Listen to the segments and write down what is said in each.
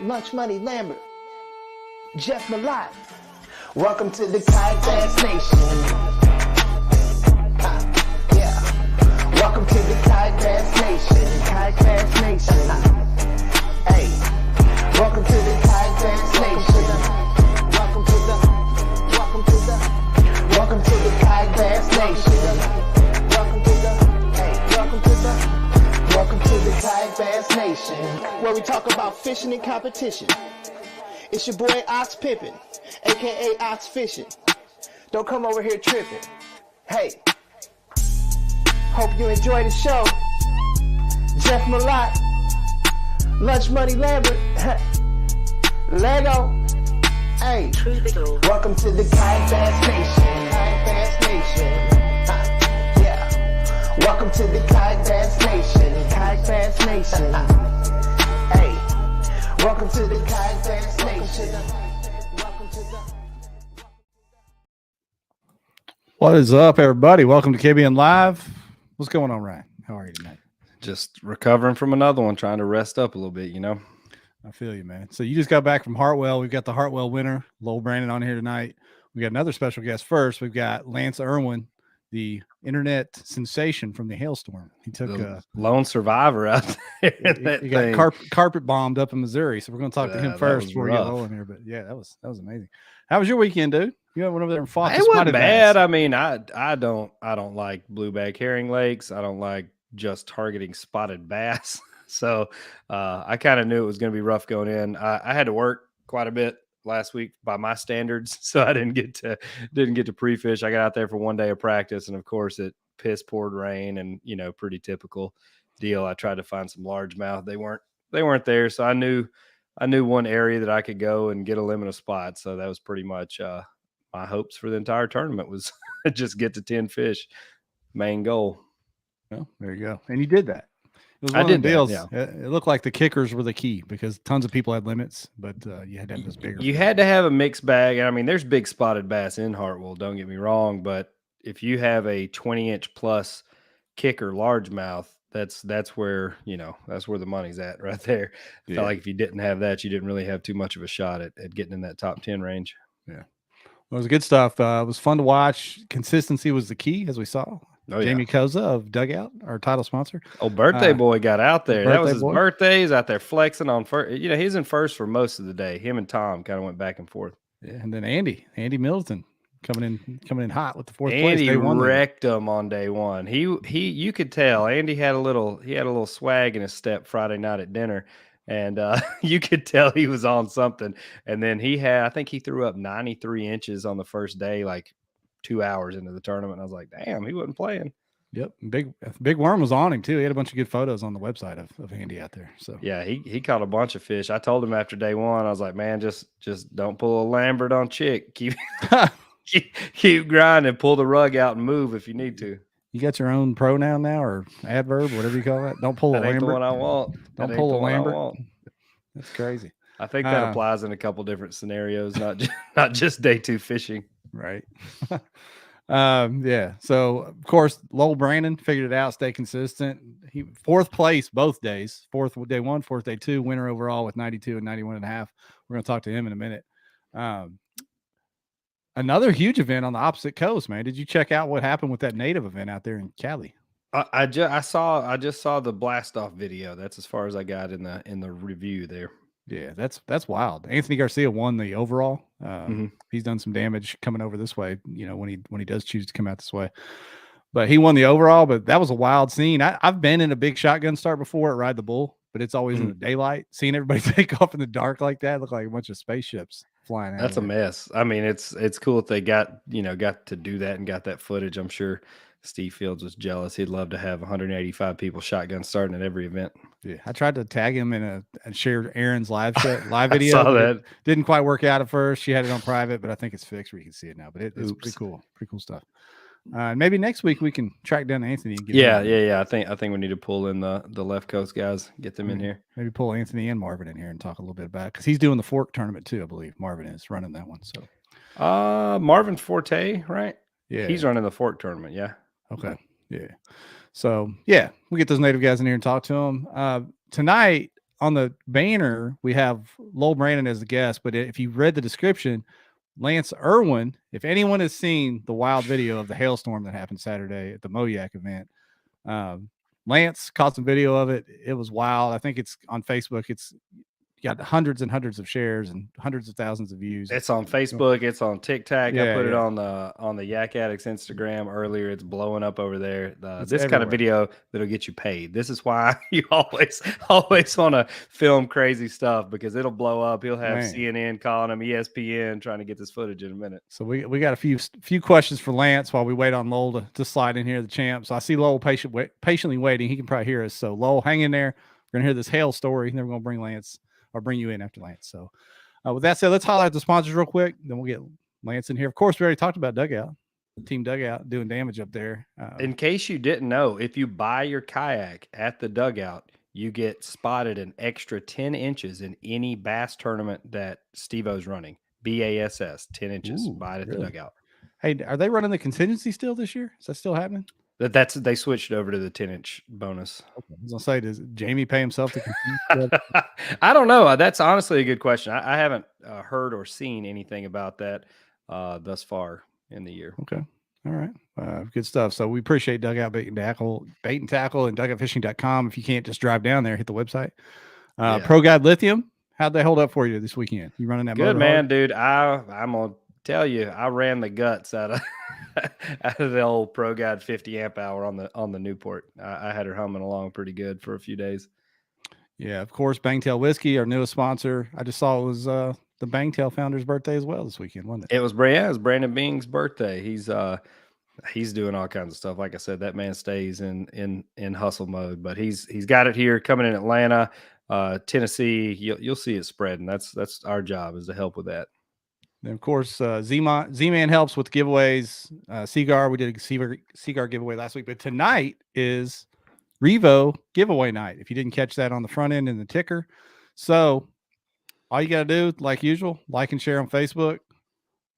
Lunch Money Lambert, Jeff Malott. Welcome to the Kayak Bass Nation. Yeah. Welcome to the Kayak Bass Nation. Kayak Bass Nation. Hey. Welcome to the Kayak Bass Nation. Welcome to the Kayak Bass Nation. Welcome to the Kayak Bass Nation, where we talk about fishing and competition. It's your boy Ox Pippin, aka Ox Fishing. Don't come over here tripping. Hey, hope you enjoy the show. Jeff Malott, Lunch Money Lambert, Lego. Hey, welcome to the Kayak Bass Nation. Kayak Bass Nation. Yeah. Welcome to the Kayak Bass Nation. Kayak Bass Nation. Hey. Welcome to the Kayak Bass Nation. What is up, everybody? Welcome to KBN Live. What's going on, Ryan? How are you tonight? Just recovering from another one, trying to rest up a little bit, you know. I feel you, man. So you just got back from Hartwell. We've got the Hartwell winner, Lowell Brannan, on here tonight. We got another special guest first. We've got Lance Erwin, the internet sensation from the hailstorm. He took a lone survivor out there. He got carpet bombed up in Missouri. So we're going to talk to him first before we get Lowell in here. But yeah, that was amazing. How was your weekend, dude? You went over there and fought. It wasn't bad. I mean, I don't like blueback herring lakes. I don't like just targeting spotted bass. So I kind of knew it was going to be rough going in. I had to work quite a bit last week by my standards, so I didn't get to pre-fish. I got out there for one day of practice, and of course it piss poured rain, and pretty typical deal. I tried to find some largemouth. They weren't there, so I knew one area that I could go and get a limit of spots. So that was pretty much my hopes for the entire tournament was just get to 10 fish. Main goal. Well, there you go, and you did that. It was one of the deals. Yeah. It looked like the kickers were the key because tons of people had limits, but you had to have those bigger. You had to have a mixed bag. I mean, there's big spotted bass in Hartwell, don't get me wrong, but if you have a 20-inch plus kicker largemouth, that's where that's where the money's at right there. I felt like if you didn't have that, you didn't really have too much of a shot at getting in that top 10 range. Yeah, well, it was good stuff. It was fun to watch. Consistency was the key, as we saw. Jamie Koza of Dugout, our title sponsor. Oh, birthday boy got out there. That was his birthday. He's out there flexing on first. He's in first for most of the day. Him and Tom kind of went back and forth. Yeah, and then Andy Middleton coming in hot with the fourth place. Andy wrecked him on day one. He you could tell Andy had a little swag in his step Friday night at dinner, and you could tell he was on something. And then I think he threw up 93 inches on the first day, like 2 hours into the tournament. I was like, damn, he wasn't playing. Yep. Big worm was on him too. He had a bunch of good photos on the website of Andy out there. So yeah, he caught a bunch of fish. I told him after day one, I was like, man, just don't pull a Lambert on Chick. Keep grinding, pull the rug out and move if you need to. You got your own pronoun now or adverb, whatever you call that. Don't pull a Lambert. Ain't the one I want. Don't pull a Lambert. That's crazy. I think that applies in a couple different scenarios, not just day two fishing. Right. Yeah. So of course, Lowell Brannan figured it out, stay consistent. He fourth place both days, fourth day one, fourth day two, winner overall with 92 and 91.5. We're going to talk to him in a minute. Another huge event on the opposite coast, man. Did you check out what happened with that native event out there in Cali? I just saw the blast off video. That's as far as I got in the review there. Yeah, that's wild. Anthony Garcia won the overall. He's done some damage coming over this way, when he does choose to come out this way. But he won the overall, but that was a wild scene. I've been in a big shotgun start before at Ride the Bull, but it's always in the daylight. Seeing everybody take off in the dark like that looked like a bunch of spaceships flying out. That's a mess. I mean, it's cool that they got to do that and got that footage. I'm sure Steve Fields was jealous. He'd love to have 185 people shotgun starting at every event. Yeah, I tried to tag him in and share Aaron's live video. I saw that. Didn't quite work out at first. She had it on private, but I think it's fixed where you can see it now. But it's pretty cool stuff. Maybe next week we can track down Anthony. And get I think we need to pull in the left coast guys, get them in here. Maybe pull Anthony and Marvin in here and talk a little bit about it because he's doing the Fork tournament too. I believe Marvin is running that one. So, Marvin Forte, right? Yeah, he's running the Fork tournament. Yeah. Okay. Yeah. So yeah, we get those native guys in here and talk to them tonight. on the banner, we have Lowell Brannan as the guest, but if you read the description, Lance Erwin, if anyone has seen the wild video of the hailstorm that happened Saturday at the Moyak event, Lance caught some video of it. It was wild. I think it's on Facebook. It's got hundreds and hundreds of shares and hundreds of thousands of views. It's on Facebook. It's on TikTok. Yeah, I put it on the Yak Addicts Instagram earlier. It's blowing up over there. This everywhere. kind of video that'll get you paid. This is why you always want to film crazy stuff, because it'll blow up. He'll have CNN calling him, ESPN trying to get this footage in a minute. So we got a few questions for Lance while we wait on Lowell to slide in here, the champ. So I see Lowell patiently waiting. He can probably hear us. So Lowell, hang in there. We're gonna hear this hail story, and then we're gonna bring Lance. I'll bring you in after Lance. So with that said, let's highlight the sponsors real quick. Then we'll get Lance in here. Of course, we already talked about Dugout, Team Dugout doing damage up there. In case you didn't know, if you buy your kayak at the Dugout, you get spotted an extra 10 inches in any bass tournament that Steve-O's running. BASS, 10 inches. Buy it at the Dugout. Hey, are they running the contingency still this year? Is that still happening? They switched over to the 10-inch bonus. Okay. I was gonna say, does Jamie pay himself to continue? I don't know. That's honestly a good question. I haven't heard or seen anything about that thus far in the year. Okay. All right. Good stuff. So we appreciate Dugout Bait and Tackle, and dugoutfishing.com. If you can't just drive down there, hit the website. Pro Guide Lithium. How'd they hold up for you this weekend? You running that? Good, man, dude. I'm gonna tell you, I ran the guts out of the old Pro Guide 50 amp hour on the Newport. I had her humming along pretty good for a few days. Yeah, of course, Bangtail Whiskey, our newest sponsor. I just saw it was the Bangtail founder's birthday as well this weekend, wasn't it? It was Brandon Bing's birthday. He's doing all kinds of stuff. Like I said, that man stays in hustle mode, but he's got it here coming in Atlanta, Tennessee. You'll see it spreading. That's our job, is to help with that. And of course, Z-Man helps with giveaways. Seagar, we did a Seagar giveaway last week, but tonight is Revo giveaway night. If you didn't catch that on the front end in the ticker. So all you got to do, like usual, like and share on Facebook,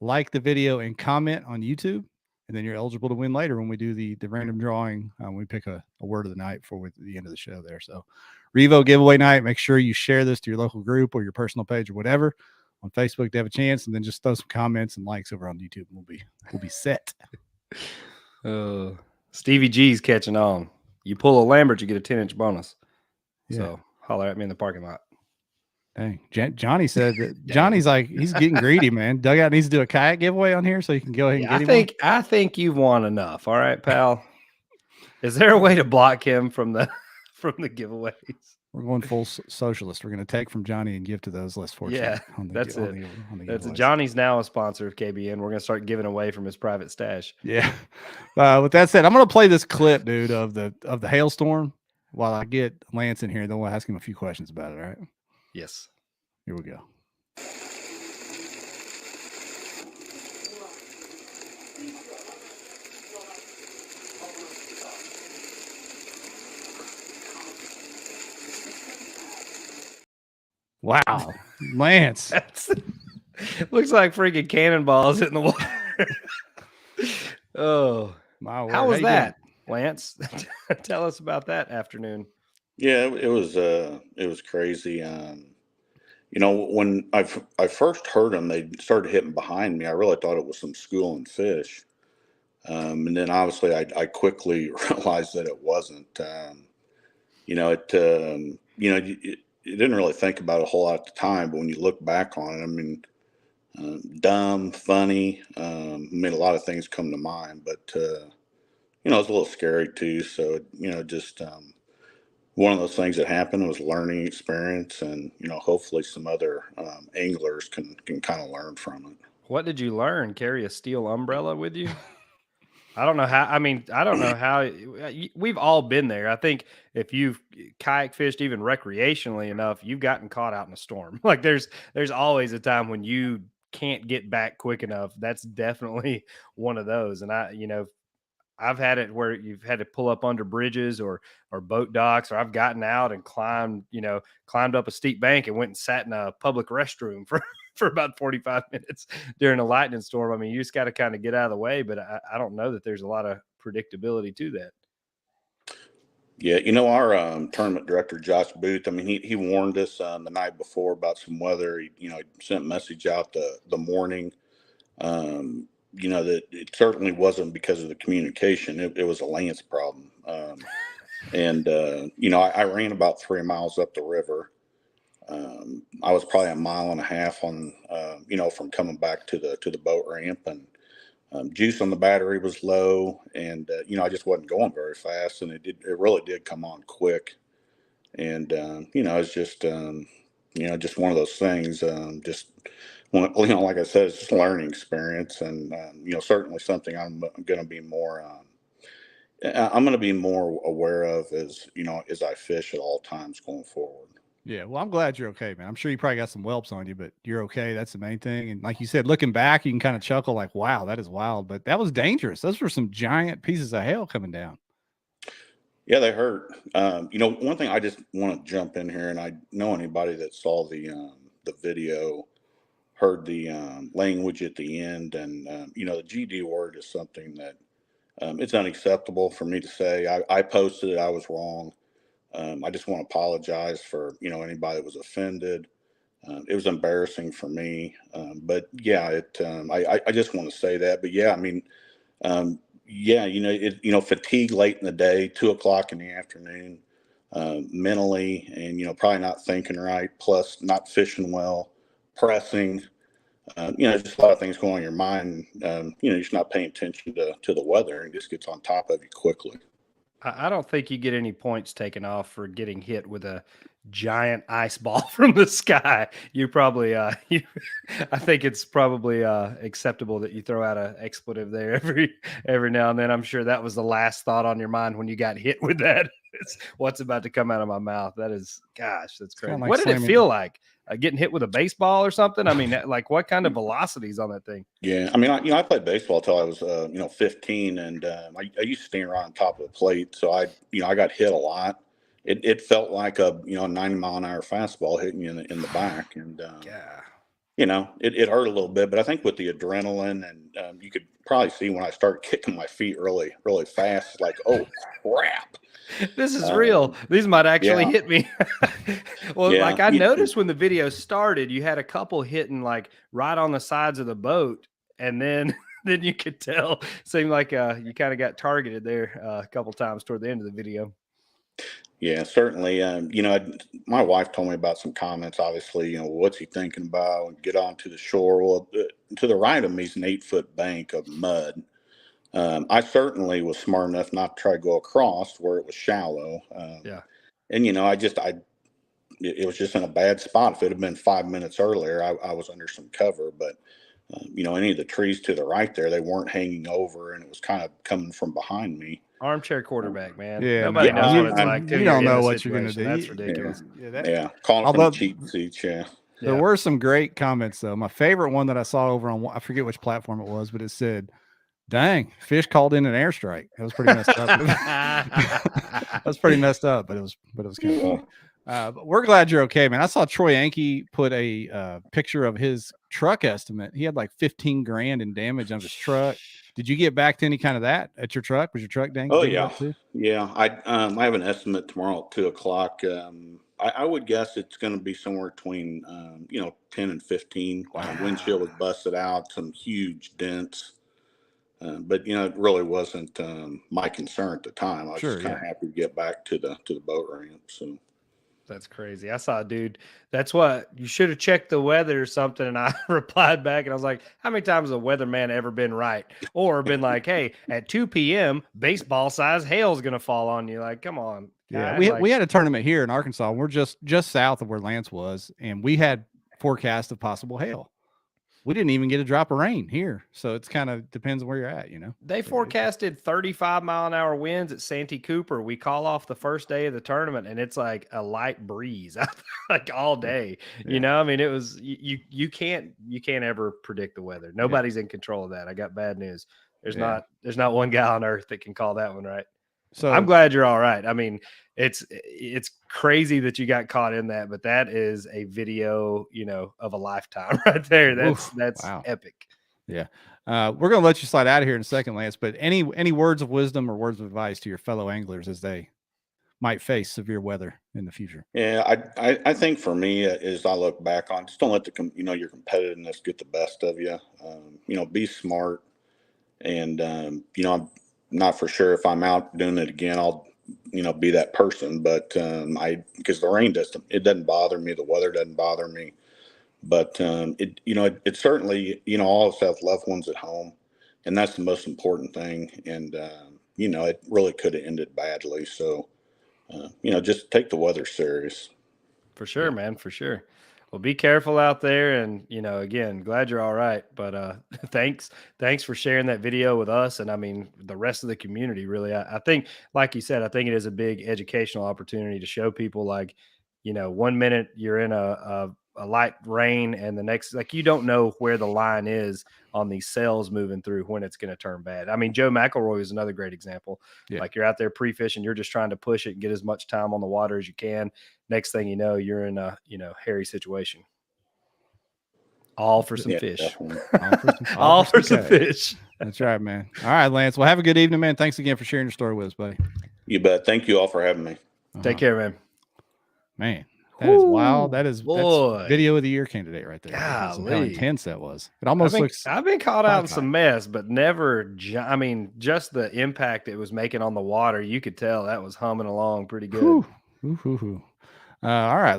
like the video and comment on YouTube, and then you're eligible to win later when we do the random drawing. We pick a word of the night for the end of the show there. So Revo giveaway night, make sure you share this to your local group or your personal page or whatever on Facebook to have a chance, and then just throw some comments and likes over on YouTube, and we'll be set. Stevie G's catching on. You pull a Lambert, you get a 10-inch bonus. Yeah. So holler at me in the parking lot. Dang, Johnny said that. Johnny's like, he's getting greedy, man. Dugout needs to do a kayak giveaway on here so you can go ahead and get him. I think you've won enough. All right, pal. Is there a way to block him from the giveaways? We're going full socialist. We're going to take from Johnny and give to those less fortunate. Yeah, that's it. Johnny's now a sponsor of KBN. We're going to start giving away from his private stash. Yeah. With that said, I'm going to play this clip, dude, of the hailstorm while I get Lance in here. Then we'll ask him a few questions about it. All right. Yes. Here we go. Wow, Lance. Looks like freaking cannonballs hitting the water. Oh, my word. How was that, Lance? Tell us about that afternoon. Yeah, it was crazy. When I first heard them, they started hitting behind me. I really thought it was some schooling fish. And then obviously I quickly realized that it wasn't. You didn't really think about it a whole lot at the time, but when you look back on it, I mean, dumb, funny, made a lot of things come to mind, but, it was a little scary too. So, just one of those things that happened. It was a learning experience, and, hopefully some other anglers can kind of learn from it. What did you learn? Carry a steel umbrella with you? I don't know how we've all been there. I think if you've kayak fished even recreationally enough, you've gotten caught out in a storm. Like there's always a time when you can't get back quick enough. That's definitely one of those. And I've had it where you've had to pull up under bridges or boat docks, or I've gotten out and climbed up a steep bank and went and sat in a public restroom for about 45 minutes during a lightning storm. I mean, you just got to kind of get out of the way, but I don't know that there's a lot of predictability to that. Yeah, our tournament director, Josh Booth. I mean, he warned us the night before about some weather. He sent a message out the morning. That it certainly wasn't because of the communication. It was a Lance problem. I ran about 3 miles up the river. I was probably 1.5 miles on, from coming back to the boat ramp, and juice on the battery was low, and I just wasn't going very fast, and it really did come on quick, and it's just just one of those things. Just like I said, it's just a learning experience, and certainly something I'm going to be more. I'm going to be more aware of as I fish at all times going forward. Yeah, well, I'm glad you're okay, man. I'm sure you probably got some whelps on you, but you're okay. That's the main thing. And like you said, looking back, you can kind of chuckle like, wow, that is wild. But that was dangerous. Those were some giant pieces of hail coming down. Yeah, they hurt. One thing I just want to jump in here, and I know anybody that saw the video heard the language at the end, and the GD word is something that it's unacceptable for me to say. I posted it. I was wrong. I just want to apologize for anybody that was offended. It was embarrassing for me, but yeah, I just want to say that. But yeah, I mean, fatigue late in the day, 2 o'clock in the afternoon, mentally, and probably not thinking right, plus not fishing well, pressing. Just a lot of things going on in your mind. You're just not paying attention to the weather, and it just gets on top of you quickly. I don't think you get any points taken off for getting hit with a giant ice ball from the sky. You probably, I think it's probably acceptable that you throw out an expletive there every now and then. I'm sure that was the last thought on your mind when you got hit with that. It's what's about to come out of my mouth. That is, gosh, that's crazy. Like what did it feel like? Getting hit with a baseball or something? I mean, like what kind of velocities on that thing? Yeah, I mean, I played baseball until I was 15, and I used to stand around on top of the plate, so I got hit a lot. It felt like a 90-mile-an-hour fastball hitting you in the back, and it hurt a little bit. But I think with the adrenaline, and you could probably see when I started kicking my feet really really fast, like, oh crap. This is real. These might actually hit me. Well, Yeah. like I noticed when the video started, you had a couple hitting like right on the sides of the boat, and then then you could tell. Seemed like you kind of got targeted there a couple times toward the end of the video. Yeah, certainly. My wife told me about some comments. Obviously, what's he thinking about? Get onto the shore. Well, to the right of me is an 8-foot bank of mud. I certainly was smart enough not to try to go across where it was shallow. And it was just in a bad spot. If it had been 5 minutes earlier, I was under some cover. But any of the trees to the right there, they weren't hanging over, and it was kind of coming from behind me. Armchair quarterback, man. Yeah, Nobody knows what it's like. You don't know what you're going to do. That's ridiculous. Calling from the cheap seats. Yeah. There were some great comments though. My favorite one that I saw over on, I forget which platform it was, but it said, "Dang, fish called in an airstrike." It was pretty messed up. That was pretty messed up, but it was kind of funny. But we're glad you're okay, man. I saw Troy Yankee put a picture of his truck estimate. He had like 15 grand in damage on his truck. Did you get back to any kind of that at your truck? Was your truck dang? Oh yeah, yeah. I have an estimate tomorrow at 2 o'clock. I would guess it's going to be somewhere between 10 and 15. Wow. Windshield was busted out, some huge dents. But it really wasn't my concern at the time. I was just kind of happy to get back to the boat ramp. So that's crazy. I saw a dude. That's what you should have checked the weather or something. And I replied back and I was like, how many times has a weatherman ever been right? Or been like, hey, at 2 p.m., baseball size hail is going to fall on you. Like, come on. Yeah. We had a tournament here in Arkansas. We're just south of where Lance was. And we had forecast of possible hail. We didn't even get a drop of rain here. So it's kind of depends on where you're at, They forecasted 35-mile-an-hour winds at Santee Cooper. We call off the first day of the tournament and it's like a light breeze like all day. I mean, it was you can't ever predict the weather. Nobody's in control of that. I got bad news. There's not one guy on earth that can call that one right. So I'm glad you're all right. I mean, it's crazy that you got caught in that, but that is a video, of a lifetime right there. That's wow. Epic. Yeah. We're going to let you slide out of here in a second, Lance, but any words of wisdom or words of advice to your fellow anglers as they might face severe weather in the future. Yeah, I think for me, as I look back on, just don't let your competitiveness get the best of you. Be smart, and I'm not for sure if I'm out doing it again, I'll be that person. But because the rain doesn't bother me, the weather doesn't bother me. But it certainly, all of us have loved ones at home, and that's the most important thing. And it really could have ended badly. So just take the weather serious. For sure, man, for sure. Well, be careful out there, and again, glad you're all right. But thanks for sharing that video with us, and I mean the rest of the community. Really, I think, like you said, I think it is a big educational opportunity to show people, like, 1 minute you're in a light rain, and the next, like, you don't know where the line is on these sails moving through when it's going to turn bad. I mean, Joe McElroy is another great example. Yeah. Like, you're out there pre-fishing, you're just trying to push it and get as much time on the water as you can. Next thing you know, you're in a hairy situation. All for some fish. All for some fish. That's right, man. All right, Lance. Well, have a good evening, man. Thanks again for sharing your story with us, buddy. You bet. Thank you all for having me. Take care, man. Man, that is wild. That's boy. video of the year candidate right there. How intense that was. It almost looks. I've been caught out in some mess, but never. I mean, just the impact it was making on the water, you could tell that was humming along pretty good. All right,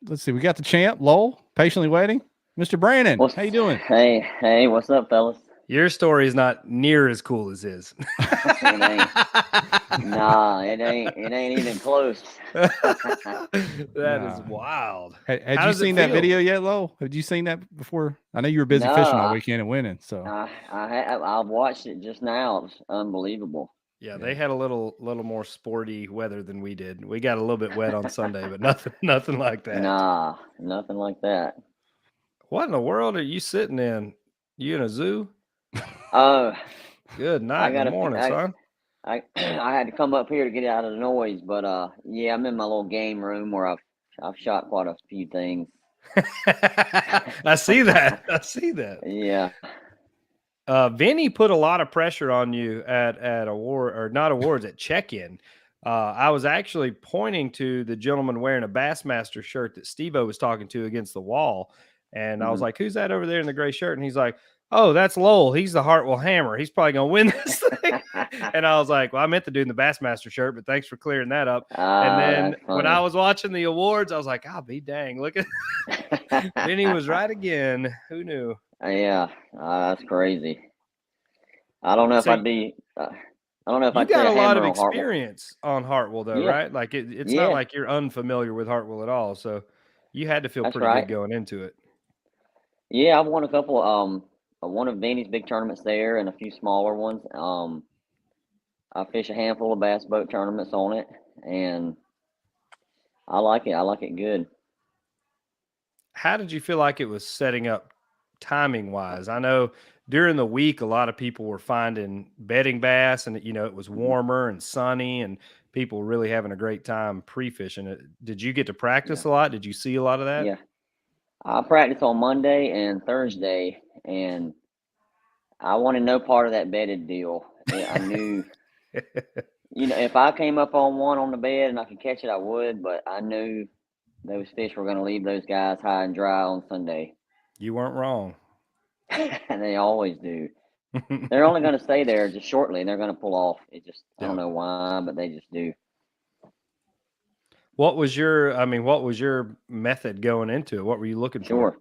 let's see. We got the champ, Lowell, patiently waiting. Mr. Brannan, how you doing? Hey, what's up, fellas? Your story is not near as cool as his. It ain't. Nah, it ain't even close. That is wild. Had you seen that video yet, Lowell? Had you seen that before? I know you were busy fishing all weekend and winning. So I've watched it just now. It was unbelievable. Yeah, they had a little more sporty weather than we did. We got a little bit wet on Sunday, but nothing like that. Nah, nothing like that. What in the world are you sitting in? You in a zoo? Good night. Good morning, son. I had to come up here to get out of the noise, but yeah, I'm in my little game room where I've shot quite a few things. I see that. Yeah. Vinny put a lot of pressure on you at award, or not awards, at check-in. I was actually pointing to the gentleman wearing a Bassmaster shirt that Steve-O was talking to against the wall. And I was like, who's that over there in the gray shirt? And he's like, oh, that's Lowell. He's the Hartwell Hammer. He's probably going to win this thing. And I was like, well, I meant the dude in the Bassmaster shirt, but thanks for clearing that up. And then when I was watching the awards, I was like, I'll be dang. Look at Vinny was right again. Who knew? Yeah, that's crazy. I don't know if I'd be. I don't know if I'd got a lot of on experience on Hartwell, though, right? Like it's not like you're unfamiliar with Hartwell at all. So you had to feel pretty good going into it. Yeah, I've won a couple. One of Vinny's big tournaments there, and a few smaller ones. I fish a handful of bass boat tournaments on it, and I like it. I like it good. How did you feel like it was setting up timing wise? I know during the week, a lot of people were finding bedding bass, and it was warmer and sunny, and people were really having a great time pre-fishing it. Did you get to practice a lot? Did you see a lot of that? Yeah, I practiced on Monday and Thursday, and I wanted no part of that bedded deal. I knew, if I came up on one on the bed and I could catch it, I would, but I knew those fish were going to leave those guys high and dry on Sunday. You weren't wrong. And they always do. They're only going to stay there just shortly. They're going to pull off. I don't know why, but they just do. What was your method going into it? What were you looking for? Sure.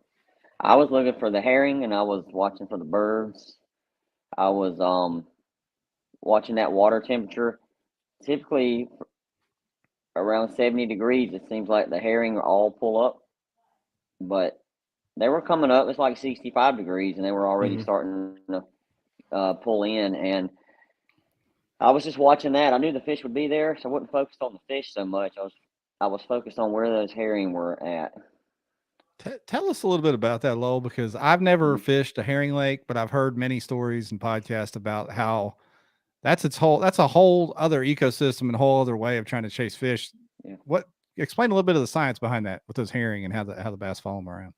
I was looking for the herring, and I was watching for the birds. I was watching that water temperature. Typically around 70 degrees, it seems like the herring all pull up. But they were coming up. It's like 65 degrees, and they were already starting to pull in. And I was just watching that. I knew the fish would be there, so I wasn't focused on the fish so much. I was focused on where those herring were at. Tell us a little bit about that, Lowell, because I've never fished a herring lake, but I've heard many stories and podcasts about how that's a whole other ecosystem and a whole other way of trying to chase fish. Yeah. Explain a little bit of the science behind that with those herring and how the bass follow them around.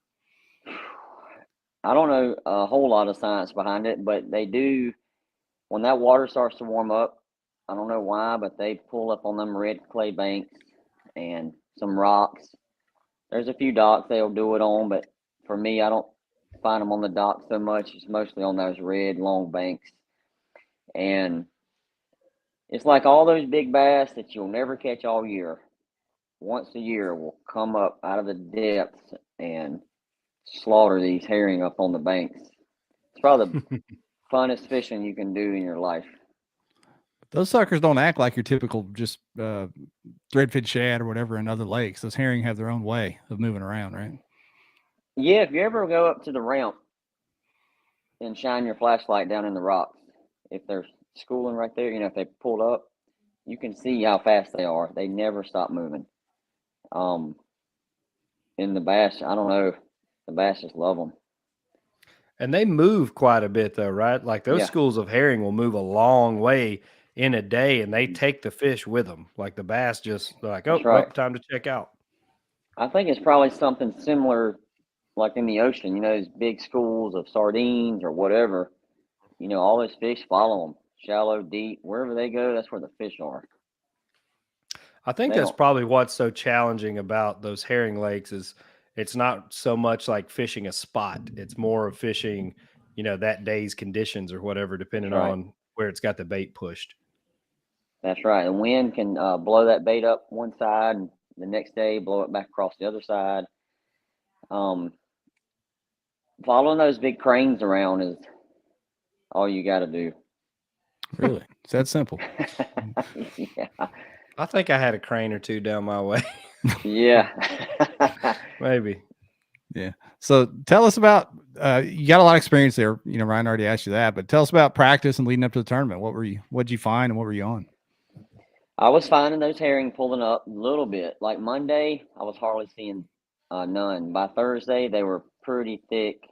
I don't know a whole lot of science behind it, but they do. When that water starts to warm up, I don't know why, but they pull up on them red clay banks and some rocks. There's a few docks they'll do it on, but for me, I don't find them on the dock so much. It's mostly on those red long banks. And it's like all those big bass that you'll never catch all year. Once a year will come up out of the depths and slaughter these herring up on the banks. It's probably the funnest fishing you can do in your life. Those suckers don't act like your typical just threadfin shad or whatever in other lakes. Those herring have their own way of moving around, right? Yeah, if you ever go up to the ramp and shine your flashlight down in the rocks, if they're schooling right there, if they pulled up, you can see how fast they are. They never stop moving. In the bass, I don't know, the bass just love them. And they move quite a bit though, right? Like those schools of herring will move a long way in a day, and they take the fish with them. Like the bass just like, oh, right. Time to check out. I think it's probably something similar like in the ocean, those big schools of sardines or whatever, all those fish follow them, shallow, deep, wherever they go, that's where the fish are. I think that's probably what's so challenging about those herring lakes is it's not so much like fishing a spot. It's more of fishing, that day's conditions or whatever, depending on where it's got the bait pushed. That's right. The wind can blow that bait up one side and the next day blow it back across the other side. Following those big cranes around is all you got to do. Really? It's that simple. Yeah. I think I had a crane or two down my way. Yeah. Maybe. Yeah. So tell us about, you got a lot of experience there. Ryan already asked you that, but tell us about practice and leading up to the tournament. What'd you find and what were you on? I was finding those herring pulling up a little bit. Like Monday, I was hardly seeing none. By Thursday, they were pretty thick.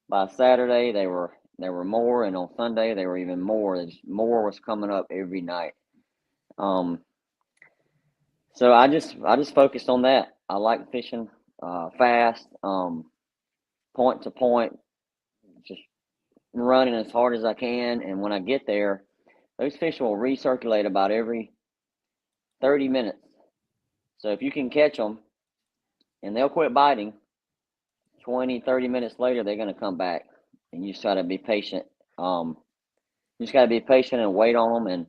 By Saturday, they were more, and on Sunday they were even more. More was coming up every night. So I just focused on that. I like fishing fast, point to point, just running as hard as I can. And when I get there, those fish will recirculate about every 30 minutes. So if you can catch them and they'll quit biting, 20, 30 minutes later, they're going to come back. And you just got to be patient. You just got to be patient and wait on them and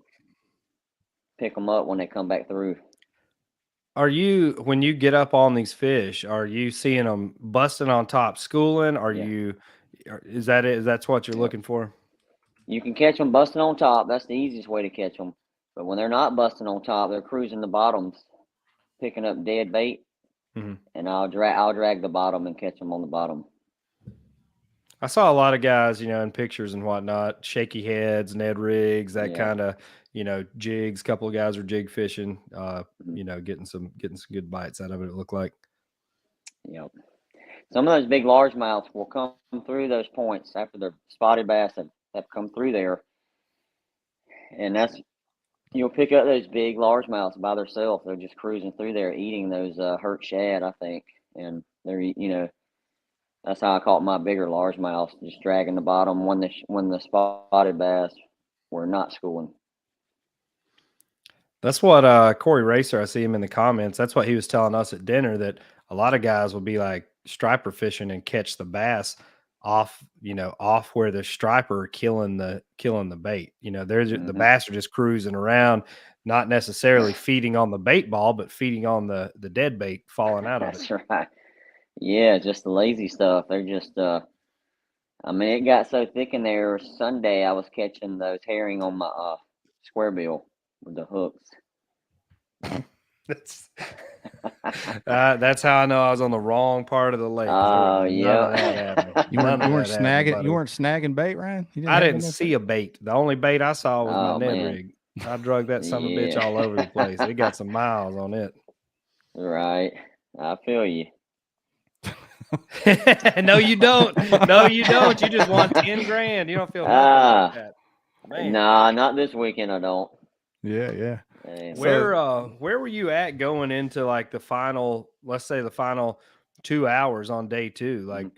pick them up when they come back through. When you get up on these fish, are you seeing them busting on top, schooling? Is that it? That's what you're looking for? You can catch them busting on top. That's the easiest way to catch them. But when they're not busting on top, they're cruising the bottoms, picking up dead bait. Mm-hmm. And I'll drag the bottom and catch them on the bottom. I saw a lot of guys, in pictures and whatnot, shaky heads, Ned rigs, that kind of, jigs. A couple of guys were jig fishing, getting some good bites out of it. It looked like. Yep. Some of those big largemouths will come through those points after the spotted bass have come through there, and you'll pick up those big largemouths by themselves. They're just cruising through there, eating those hurt shad, I think, and they're that's how I caught my bigger largemouths, just dragging the bottom when the spotted bass were not schooling. That's what Corey Racer, I see him in the comments. That's what he was telling us at dinner, that a lot of guys will be like striper fishing and catch the bass off where the striper killing the bait. The bass are just cruising around, not necessarily feeding on the bait ball, but feeding on the dead bait falling out of it. That's right. Yeah, just the lazy stuff. They're just, it got so thick in there. Sunday, I was catching those herring on my square bill with the hooks. That's how I know I was on the wrong part of the lake. Oh, yeah. You weren't snagging bait, Ryan? I didn't see a bait. The only bait I saw was my Ned rig. I drug that son of a bitch all over the place. It got some miles on it. Right. I feel you. No, you don't. No, you don't. You just want 10 grand. You don't feel like that. Man. Nah, not this weekend. I don't. Yeah. Where were you at going into like the final, let's say the final 2 hours on day 2? Like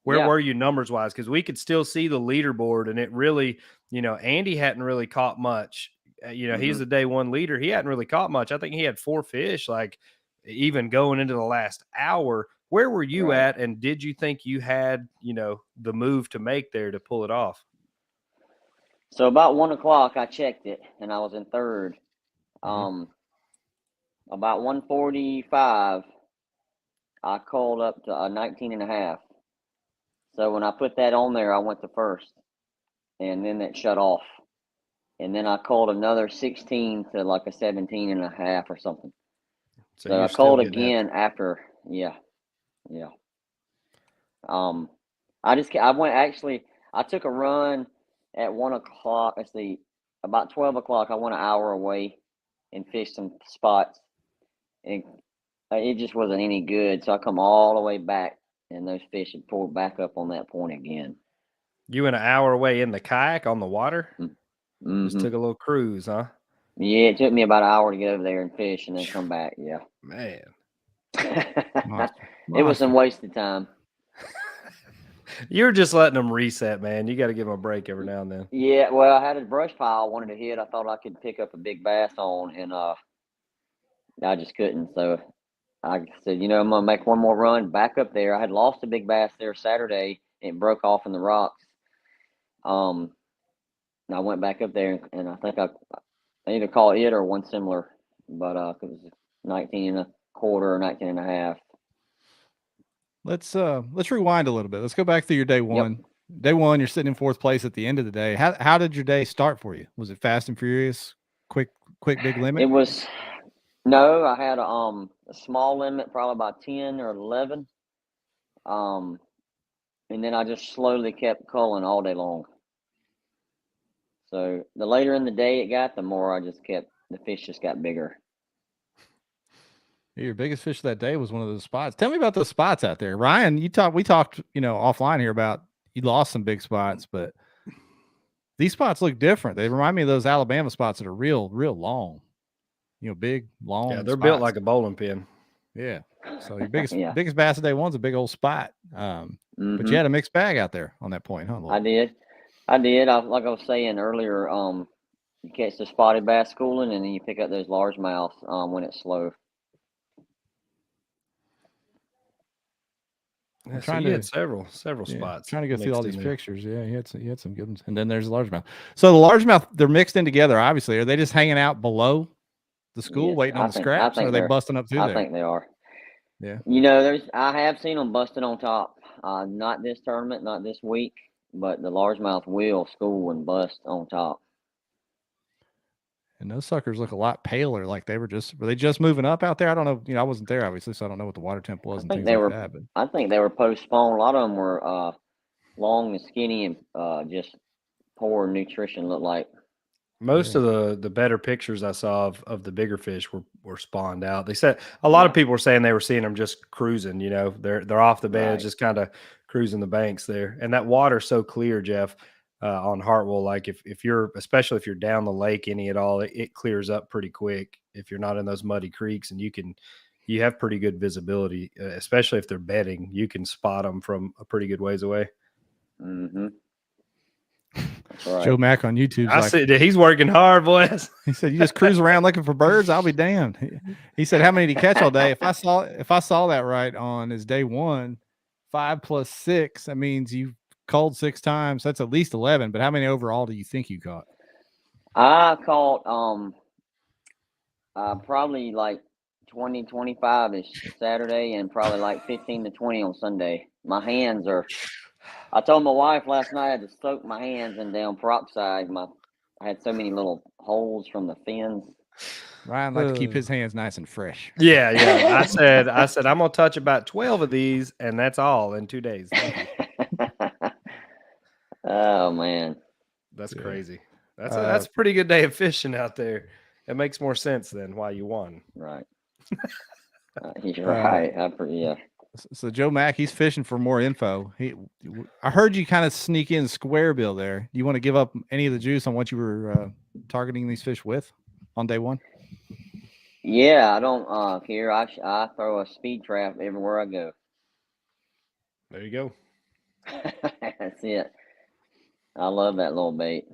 where were you numbers wise? Because we could still see the leaderboard, and it really, Andy hadn't really caught much he's the day one leader. He hadn't really caught much. I think he had 4 fish, like even going into the last hour. Where were you at? And did you think you had, the move to make there to pull it off? So about 1 o'clock, I checked it, and I was in third. About 1:45, I called up to a 19.5. So when I put that on there, I went to first, and then it shut off. And then I called another 16 to like a 17.5 or something. So I called again after, yeah. I took a run at 1 o'clock. Let's see, about 12 o'clock, I went an hour away and fished some spots, and it just wasn't any good. So I come all the way back, and those fish had pulled back up on that point again. You went an hour away in the kayak on the water? Just took a little cruise, huh? Yeah, it took me about an hour to get over there and fish and then come back. Yeah. Man. It was some wasted time. You're just letting them reset, man. You got to give them a break every now and then. Yeah, well, I had a brush pile I wanted to hit. I thought I could pick up a big bass on, and I just couldn't. So I said, I'm going to make one more run back up there. I had lost a big bass there Saturday, and it broke off in the rocks. And I went back up there, and I think I either caught it or one similar, but it was 19.25 or 19.5. Let's rewind a little bit. Let's go back through your day one. Yep. Day one, you're sitting in 4th place at the end of the day. How did your day start for you? Was it fast and furious, quick big limit? It was no. I had a small limit, probably about 10 or 11, and then I just slowly kept culling all day long. So the later in the day it got, the more the fish just got bigger. Your biggest fish that day was one of those spots. Tell me about those spots out there, Ryan. We talked, offline here about you lost some big spots, but these spots look different. They remind me of those Alabama spots that are real long. Big, long. Yeah, they're spots. built like a bowling pin. Yeah. So your biggest bass of day one's a big old spot. But you had a mixed bag out there on that point, huh? I did. Like I was saying earlier, you catch the spotted bass schooling, and then you pick up those largemouths when it's slow. Yeah, so you had several spots. Trying to go through all these pictures. Yeah, you had some good ones. And then there's the largemouth. So the largemouth, they're mixed in together, obviously. Are they just hanging out below the school waiting on the scraps, or are they busting up through there? I think they are. Yeah. I have seen them busting on top. Not this tournament, not this week, but the largemouth will school and bust on top. And those suckers look a lot paler. Like were they just moving up out there? I don't know. I wasn't there obviously, so I don't know what the water temp was and things like that. But I think they were postponed. A lot of them were long and skinny and just poor nutrition. Looked like most of the better pictures I saw of the bigger fish were spawned out. They said a lot of people were saying they were seeing them just cruising. They're off the bed, just kind of cruising the banks there. And that water's so clear, Jeff. On Hartwell, like especially if you're down the lake any at all, it clears up pretty quick if you're not in those muddy creeks, and you have pretty good visibility, especially if they're bedding. You can spot them from a pretty good ways away. Mm-hmm. That's right. Joe Mack on YouTube. I said he's working hard, boys. He said, "You just cruise around looking for birds. I'll be damned." He said, "How many did he catch all day?" If I saw that right on his day one, 5 + 6, that means you called 6 times. That's at least 11. But how many overall do you think you caught? I caught probably like 20, 25-ish Saturday, and probably like 15 to 20 on Sunday. My hands are. I told my wife last night I had to soak my hands in down prop side. I had so many little holes from the fins. Ryan likes to keep his hands nice and fresh. Yeah. I said I'm gonna touch about 12 of these, and that's all in 2 days. Oh man, that's crazy. That's a pretty good day of fishing out there. It makes more sense than why you won. Right. He's right. Yeah. So Joe Mack, he's fishing for more info. I heard you kind of sneak in square bill there. You want to give up any of the juice on what you were targeting these fish with on day one? Yeah, I don't care. I throw a speed trap everywhere I go. There you go. That's it. I love that little bait.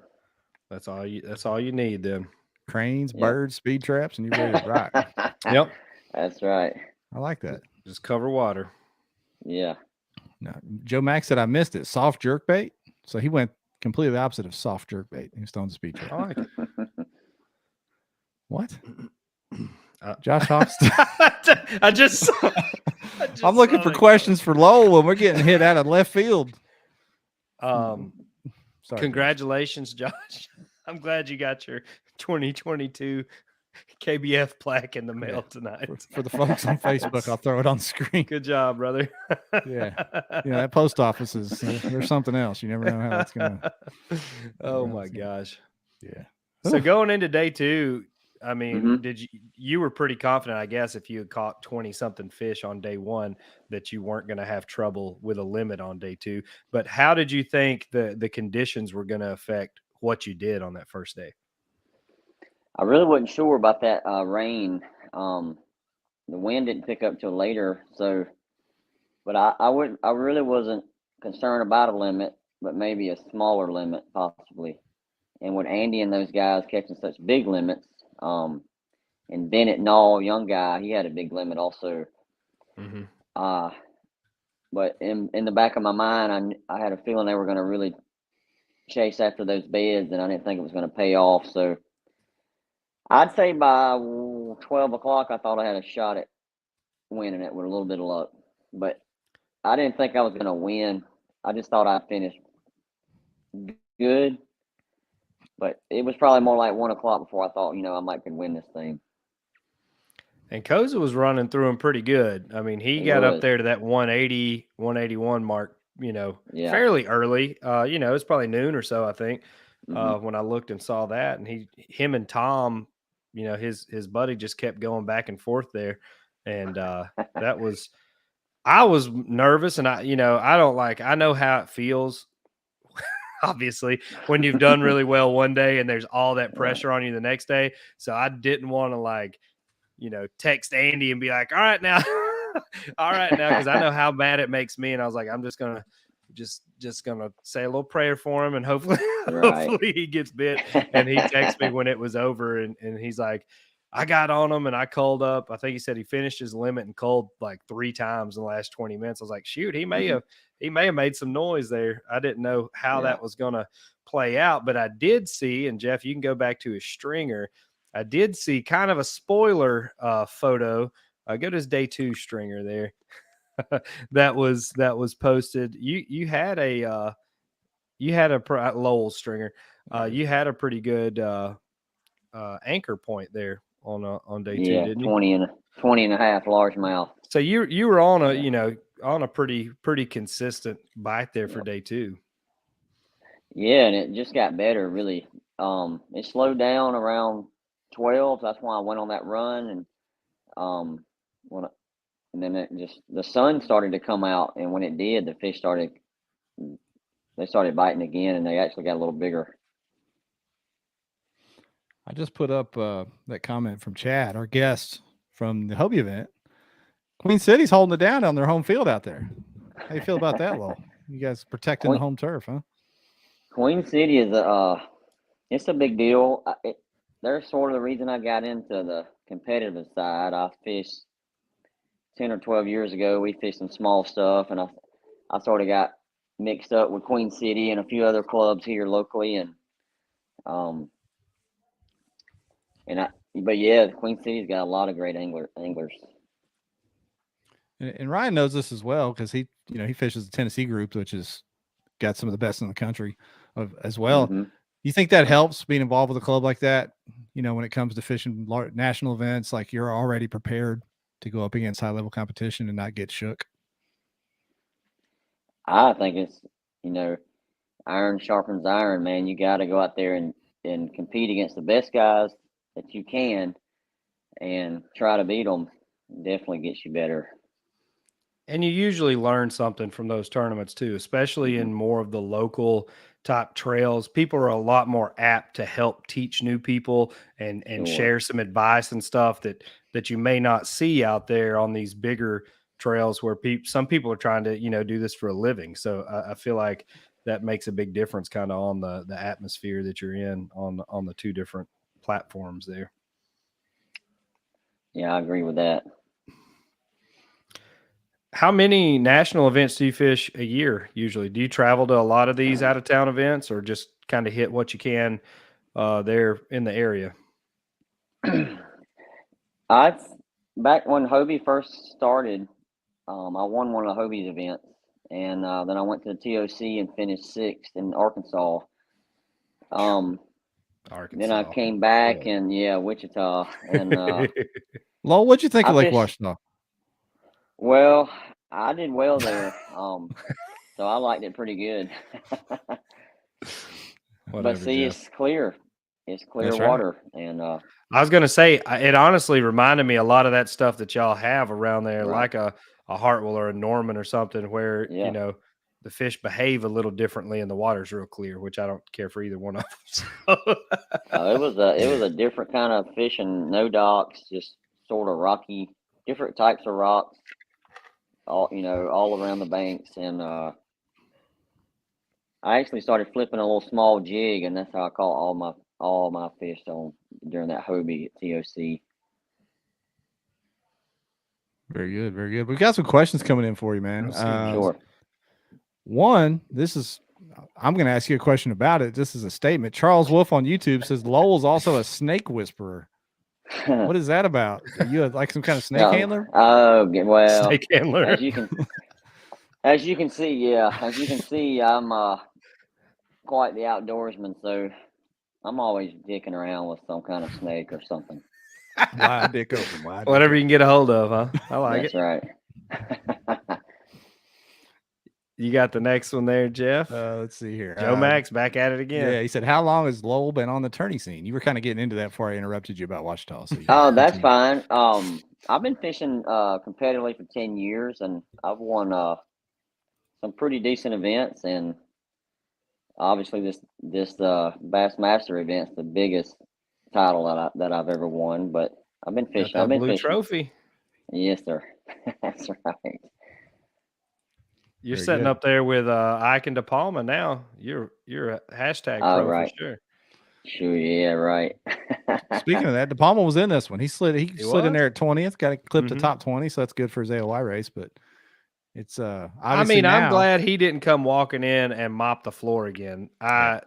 That's all you need then. cranes, Yep. birds, speed traps, and you're ready to rock. Yep. That's right. I like that. Just cover water. Yeah. No, Joe Mack said I missed it. Soft jerk bait. So he went completely opposite of soft jerk bait. He was throwing the speed trap. I like it. What? Josh Hawks. I just I'm looking for questions for Lowell when we're getting hit out of left field. Sorry, Congratulations, Josh. I'm glad you got your 2022 KBF plaque in the mail tonight. For the folks on Facebook, I'll throw it on the screen. Good job, brother. Yeah. That post office is there's something else. You never know how it's gonna. Oh my gosh. Yeah. So going into day 2, I mean, Mhm. you were pretty confident, I guess, if you had caught 20 something fish on day 1, that you weren't going to have trouble with a limit on day 2. But how did you think the conditions were going to affect what you did on that first day? I really wasn't sure about that rain. The wind didn't pick up till later, so. But I really wasn't concerned about a limit, but maybe a smaller limit possibly. And with Andy and those guys catching such big limits, and Bennett Nall, young guy, he had a big limit also. But in the back of my mind, I had a feeling they were going to really chase after those beds, and I didn't think it was going to pay off. So I'd say by 12 o'clock, I thought I had a shot at winning it with a little bit of luck. But I didn't think I was going to win. I just thought I'd finish good. But it was probably more like 1 o'clock before I thought, I might could win this thing. And Koza was running through him pretty good. I mean, he got up there to that 180, 181 mark, fairly early. It's probably noon or so, I think, when I looked and saw that. And him and Tom, his buddy just kept going back and forth there. And I was nervous, and I know how it feels. Obviously, when you've done really well one day and there's all that pressure on you the next day. So I didn't want to text Andy and be like, all right now, because I know how mad it makes me. And I was like, I'm just gonna say a little prayer for him, and hopefully he gets bit. And he texted me when it was over, and he's like, I got on him and I culled up. I think he said he finished his limit and culled like 3 times in the last 20 minutes. I was like, shoot, he may have made some noise there. I didn't know how that was going to play out, but I did see, and Jeff, you can go back to his stringer. I did see kind of a spoiler photo. Go to his day 2 stringer there. that was posted. You had a Lowell stringer. You had a pretty good anchor point there on day 2, didn't you? 20 and a half largemouth. So you were on a pretty consistent bite there for day 2. Yeah, and it just got better really. It slowed down around 12. That's why I went on that run, and then the sun started to come out, and when it did, the fish started biting again, and they actually got a little bigger. I just put up that comment from Chad, our guest from the Hobie event. Queen City's holding it down on their home field out there. How do you feel about that, Lowell? You guys protecting the home turf, huh? Queen City is it's a big deal. They're sort of the reason I got into the competitive side. I fished 10 or 12 years ago. We fished some small stuff, and I sort of got mixed up with Queen City and a few other clubs here locally, but yeah, Queen City's got a lot of great anglers. And Ryan knows this as well, because he fishes the Tennessee group, which has got some of the best in the country as well. Mm-hmm. You think that helps being involved with a club like that? When it comes to fishing national events, like you're already prepared to go up against high level competition and not get shook. I think it's, iron sharpens iron, man. You got to go out there and compete against the best guys that you can and try to beat them. Definitely gets you better. And you usually learn something from those tournaments too, especially in more of the local top trails. People are a lot more apt to help teach new people and share some advice and stuff that you may not see out there on these bigger trails where some people are trying to, do this for a living. So I feel like that makes a big difference kind of on the atmosphere that you're in on the 2 different platforms there. Yeah, I agree with that. How many national events do you fish a year usually? Do you travel to a lot of these out of town events, or just kind of hit what you can there in the area? Back when Hobie first started, I won one of Hobie's events, and then I went to the TOC and finished 6th in Arkansas. Then I came back and Wichita, and Lowell, what'd you think of Lake fished- Washita? well, I did well there, so I liked it pretty good. But see, Jeff. it's clear That's water, and I was going to say, it honestly reminded me a lot of that stuff that y'all have around there, Right. like a Hartwell or a Norman or something, where, Yeah. you know, the fish behave a little differently and the water's real clear, which I don't care for either one of them. it was a different kind of fishing, no docks, just sort of rocky, different types of rocks, all around the banks, and I actually started flipping a little small jig, and that's how I caught all my fish during that Hobie at TOC. Very good, very good. We've got some questions coming in for you, man. Sure. One, I'm going to ask you a question about it. This is a statement. Charles Wolf on YouTube says Lowell's also a snake whisperer. What is that about? Are you like some kind of snake handler? Oh, well, Snake handler. As you can see, I'm quite the outdoorsman, so I'm always dicking around with some kind of snake or something. Wide dick open. Whatever you can get a hold of, huh? I like That's it. right. You got the next one there, Jeff. Let's see here. Joe Max back at it again. Yeah, he said, "How long has Lowell been on the tourney scene?" You were kind of getting into that before I interrupted you about Washita. So That's fine. I've been fishing competitively for 10 years, and I've won some pretty decent events, and obviously this Bassmaster event's the biggest title that I've ever won. But I've been fishing. I've been blue fishing. trophy. Yes, sir. That's right. You're Very setting good. up there with Ike and De Palma now. You're a hashtag pro right. for sure. Sure, yeah, right. Speaking of that, De Palma was in this one. He slid in there at 20th, got it clipped to top 20, so that's good for his AOY race. But it's obviously I'm glad he didn't come walking in and mop the floor again. I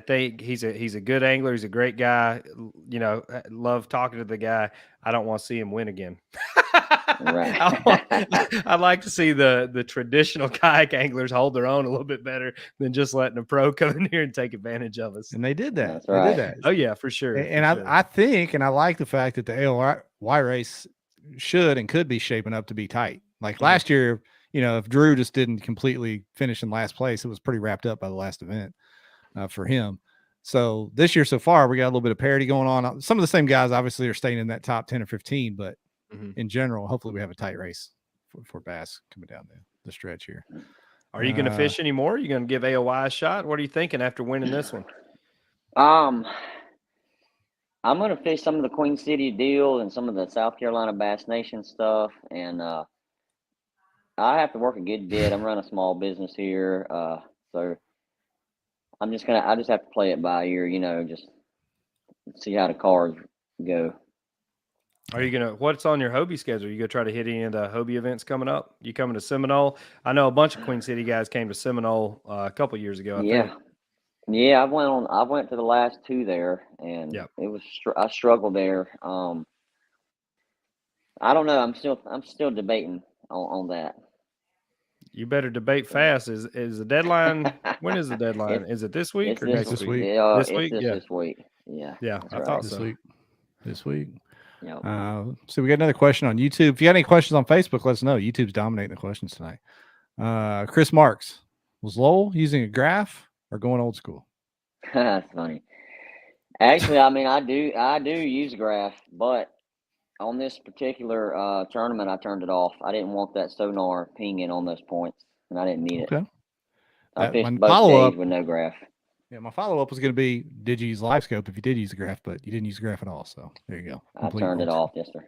think he's a good angler. He's a great guy. You know, love talking to the guy. I don't want to see him win again. Right. I'd like to see the traditional kayak anglers hold their own a little bit better than just letting a pro come in here and take advantage of us. And they did that. That's They right. did that. Oh yeah, for sure. And I think, and I like the fact that the AOY race should and could be shaping up to be tight. Like last year, you know, if Drew just didn't completely finish in last place, it was pretty wrapped up by the last event for him. So this year so far, we got a little bit of parity going on. Some of the same guys obviously are staying in that top 10 or 15, but in general, hopefully we have a tight race for bass coming down the stretch here. Are you going to fish anymore? Are you going to give AOY a shot? What are you thinking after winning this one? I'm going to fish some of the Queen City deal and some of the South Carolina Bass Nation stuff, and I have to work a good bit. I'm running a small business here, so I just have to play it by ear, you know, just see how the cards go. Are you what's on your Hobie schedule? You gonna try to hit any of the Hobie events coming up? You coming to Seminole? I know a bunch of Queen City guys came to Seminole a couple years ago. I think. Yeah, I went to the last 2 there, and it was I struggled there. I don't know. I'm still debating on that. You better debate fast. Is the deadline? When is the deadline? Is it this week or next week? This week. This week. Yeah. I thought this so. week. This week. Yep. So we got another question on YouTube. If you got any questions on Facebook, let us know. YouTube's dominating the questions tonight. Chris Marks, was Lowell using a graph or going old school? That's funny. Actually, I mean, I do use a graph, but on this particular tournament, I turned it off. I didn't want that sonar pinging on those points, and I didn't need it. I fished both days with no graph. Yeah, my follow-up was going to be, did you use live scope if you did use the graph, but you didn't use the graph at all. So there you go. I turned it off, yes, sir.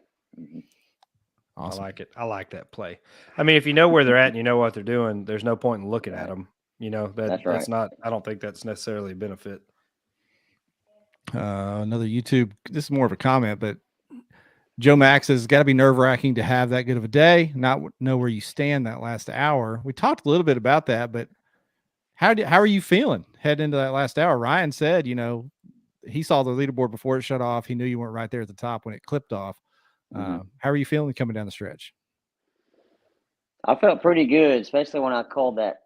Awesome. I like it. I like that play. I mean, if you know where they're at and you know what they're doing, there's no point in looking at them. You know, that's not, I don't think that's necessarily a benefit. Another YouTube. This is more of a comment, but Joe Max says it's got to be nerve-wracking to have that good of a day, not know where you stand that last hour. We talked a little bit about that, but how are you feeling heading into that last hour? Ryan said, he saw the leaderboard before it shut off. He knew you weren't right there at the top when it clipped off. How are you feeling coming down the stretch? I felt pretty good, especially when I called that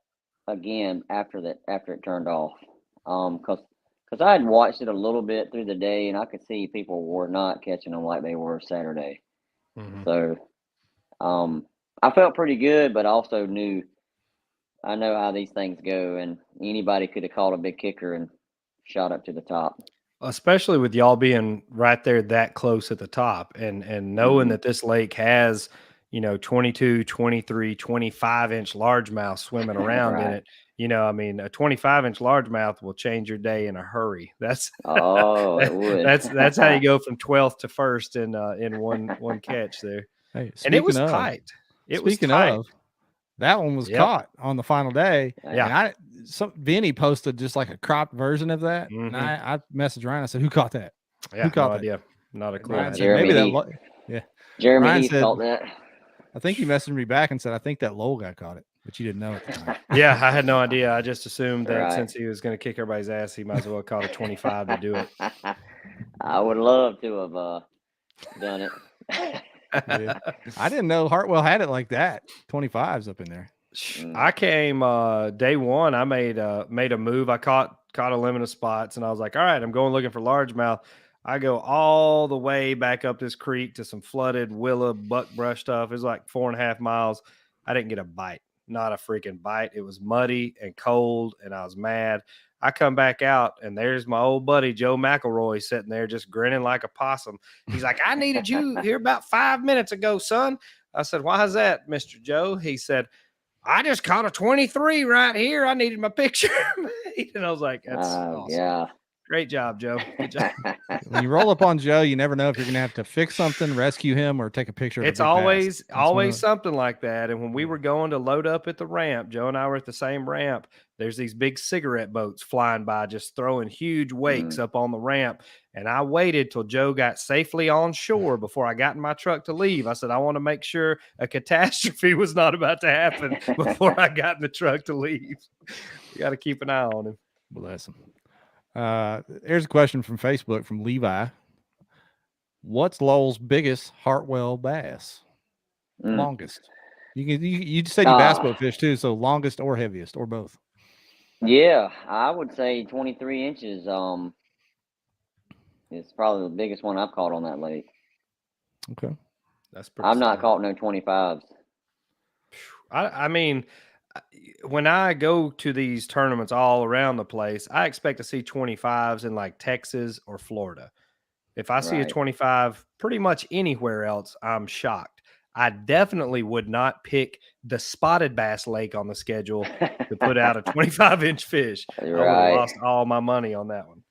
again after it turned off. Because I had watched it a little bit through the day, and I could see people were not catching them like they were Saturday. So, I felt pretty good, but also I know how these things go, and anybody could have caught a big kicker and shot up to the top. Especially with y'all being right there that close at the top, and knowing that this lake has 22, 23, 25-inch largemouth swimming around in it. A 25-inch largemouth will change your day in a hurry. It would. that's how you go from 12th to 1st in one catch there. Hey, and it was tight. That one was caught on the final day. Yeah. And Vinny posted just like a cropped version of that. And I messaged Ryan. I said, who caught that? Yeah, who caught that? Idea. Not a clue. Ryan said, Jeremy Jeremy Ryan said, caught that. I think he messaged me back and said, I think that Lowell guy caught it, but you didn't know at the time. Yeah, I had no idea. I just assumed that since he was going to kick everybody's ass, he might as well have caught a 25 to do it. I would love to have done it. Yeah. I didn't know Hartwell had it like that. 25s up in there. I came day one. I made a move. I caught a limit of spots, and I was like, all right, I'm going looking for largemouth. I go all the way back up this creek to some flooded willow buckbrush stuff. It was like 4.5 miles. I didn't get a bite, not a freaking bite. It was muddy and cold, and I was mad. I come back out, and there's my old buddy, Joe McElroy, sitting there just grinning like a possum. He's like, I needed you here about 5 minutes ago, son. I said, why is that, Mr. Joe? He said, I just caught a 23 right here. I needed my picture. And I was like, that's awesome. Yeah. Great job, Joe. Good job. When you roll up on Joe, you never know if you're going to have to fix something, rescue him, or take a picture of It's always something like that. And when we were going to load up at the ramp, Joe and I were at the same ramp. There's these big cigarette boats flying by, just throwing huge wakes up on the ramp. And I waited till Joe got safely on shore before I got in my truck to leave. I said, I want to make sure a catastrophe was not about to happen before I got in the truck to leave. You got to keep an eye on him. Bless him. Here's a question from Facebook from Levi. What's Lowell's biggest Hartwell bass? Longest. You said you bass boat fish too, so longest or heaviest or both? Yeah, I would say 23 inches. It's probably the biggest one I've caught on that lake. Okay, that's pretty. I've not caught no 25s. I mean, when I go to these tournaments all around the place, I expect to see 25s in like Texas or Florida. If I see a 25 pretty much anywhere else, I'm shocked. I definitely would not pick the spotted bass lake on the schedule to put out a 25-inch fish. I would have lost all my money on that one.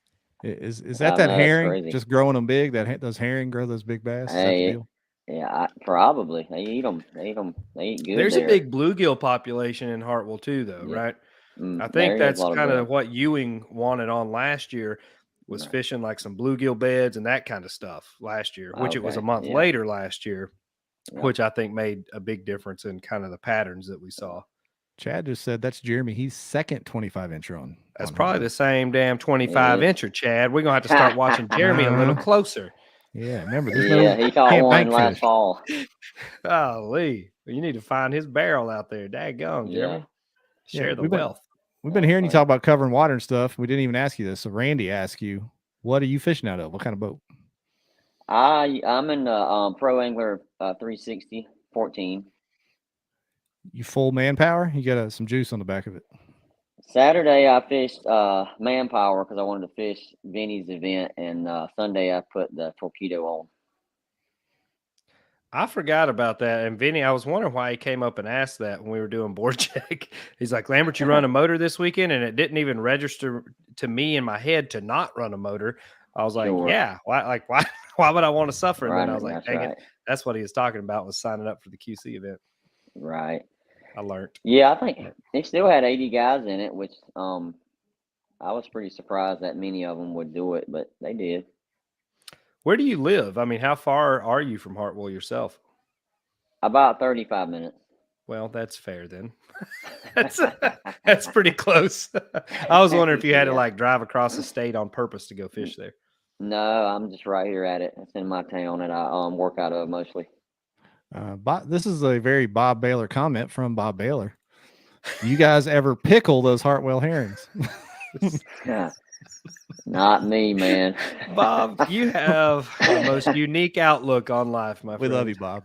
Is that herring just growing them big? Those herring grow those big bass? Is that the deal? Yeah, probably. They eat them. They eat good. There's a big bluegill population in Hartwell too, though, right? I think that's kind of what Ewing wanted on last year, was fishing like some bluegill beds and that kind of stuff last year, which it was a month later last year, which I think made a big difference in kind of the patterns that we saw. Chad just said that's Jeremy. He's second 25-incher on. That's probably the same damn 25-incher, Chad. We're going to have to start watching Jeremy a little closer. Yeah, remember. He caught one last fall. Golly. You need to find his barrel out there. Daggone, Jeremy. Share the wealth. We've been hearing you talk about covering water and stuff. We didn't even ask you this. So Randy asked you, what are you fishing out of? What kind of boat? I'm in the Pro Angler 360 14. You full manpower? You got some juice on the back of it. Saturday I fished manpower because I wanted to fish Vinny's event, and Sunday I put the torpedo on. I forgot about that. And Vinny, I was wondering why he came up and asked that when we were doing board check. He's like, Lambert, you run a motor this weekend? And it didn't even register to me in my head to not run a motor. I was like, yeah, why would I want to suffer? And then I was like, dang it. That's what he was talking about, was signing up for the QC event. Right. I learned. Yeah, I think it still had 80 guys in it, which I I was pretty surprised that many of them would do it, but they did. Where do you live? I mean, how far are you from Hartwell yourself? About 35 minutes. Well, that's fair then. that's pretty close. I was wondering if you had to like drive across the state on purpose to go fish there. No, I'm just right here at it. It's in my town that I work out of mostly. This is a very Bob Baylor comment from Bob Baylor. You guys ever pickle those Hartwell herrings? Not me, man. Bob, you have the most unique outlook on life, my friend. We love you, Bob.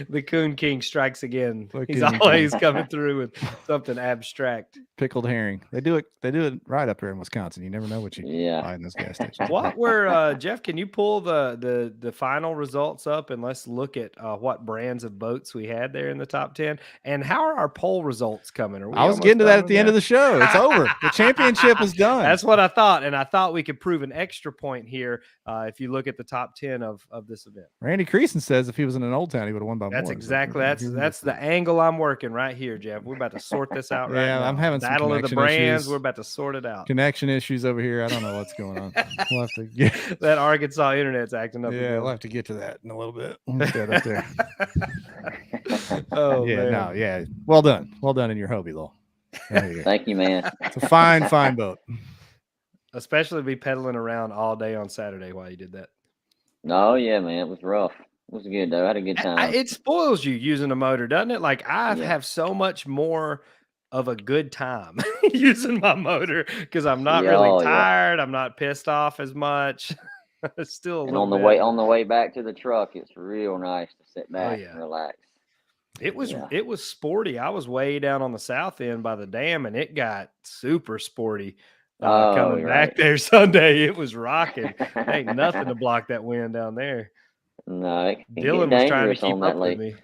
The Coon King strikes again. He's always coming through with something abstract. Pickled herring. They do it right up here in Wisconsin. You never know what you buy in those gas stations. What were Jeff? Can you pull the final results up and let's look at what brands of boats we had there in the top 10? And how are our poll results coming? I was getting to that at the end of the show. It's over. The championship is done. That's what I thought, and I thought we could prove an extra point here if you look at the top 10 of this event. Randy Creason says if he was in an old town, he would have won by more. That's exactly that's the angle I'm working right here, Jeff. We're about to sort this out right now. I'm having Battle some of the brands. issues. We're about to sort it out. Connection issues over here. I don't know what's going on. We'll have to get that Arkansas internet's acting up. Yeah, we'll have to get to that in a little bit. Let's get up there. Oh yeah, man. no, yeah. Well done in your Hobie, Lowell. Thank you, man. It's a fine boat. Especially be pedaling around all day on Saturday while you did that. Oh yeah, man. It was rough. It was good though. I had a good time. It spoils you using a motor, doesn't it? Like I have so much more of a good time using my motor because I'm not really tired. I'm not pissed off as much. Still, and on the way back to the truck, it's real nice to sit back and relax. It was sporty. I was way down on the south end by the dam, and it got super sporty. Coming back there Sunday, it was rocking. Ain't nothing to block that wind down there. No, Dylan was trying to keep up with me.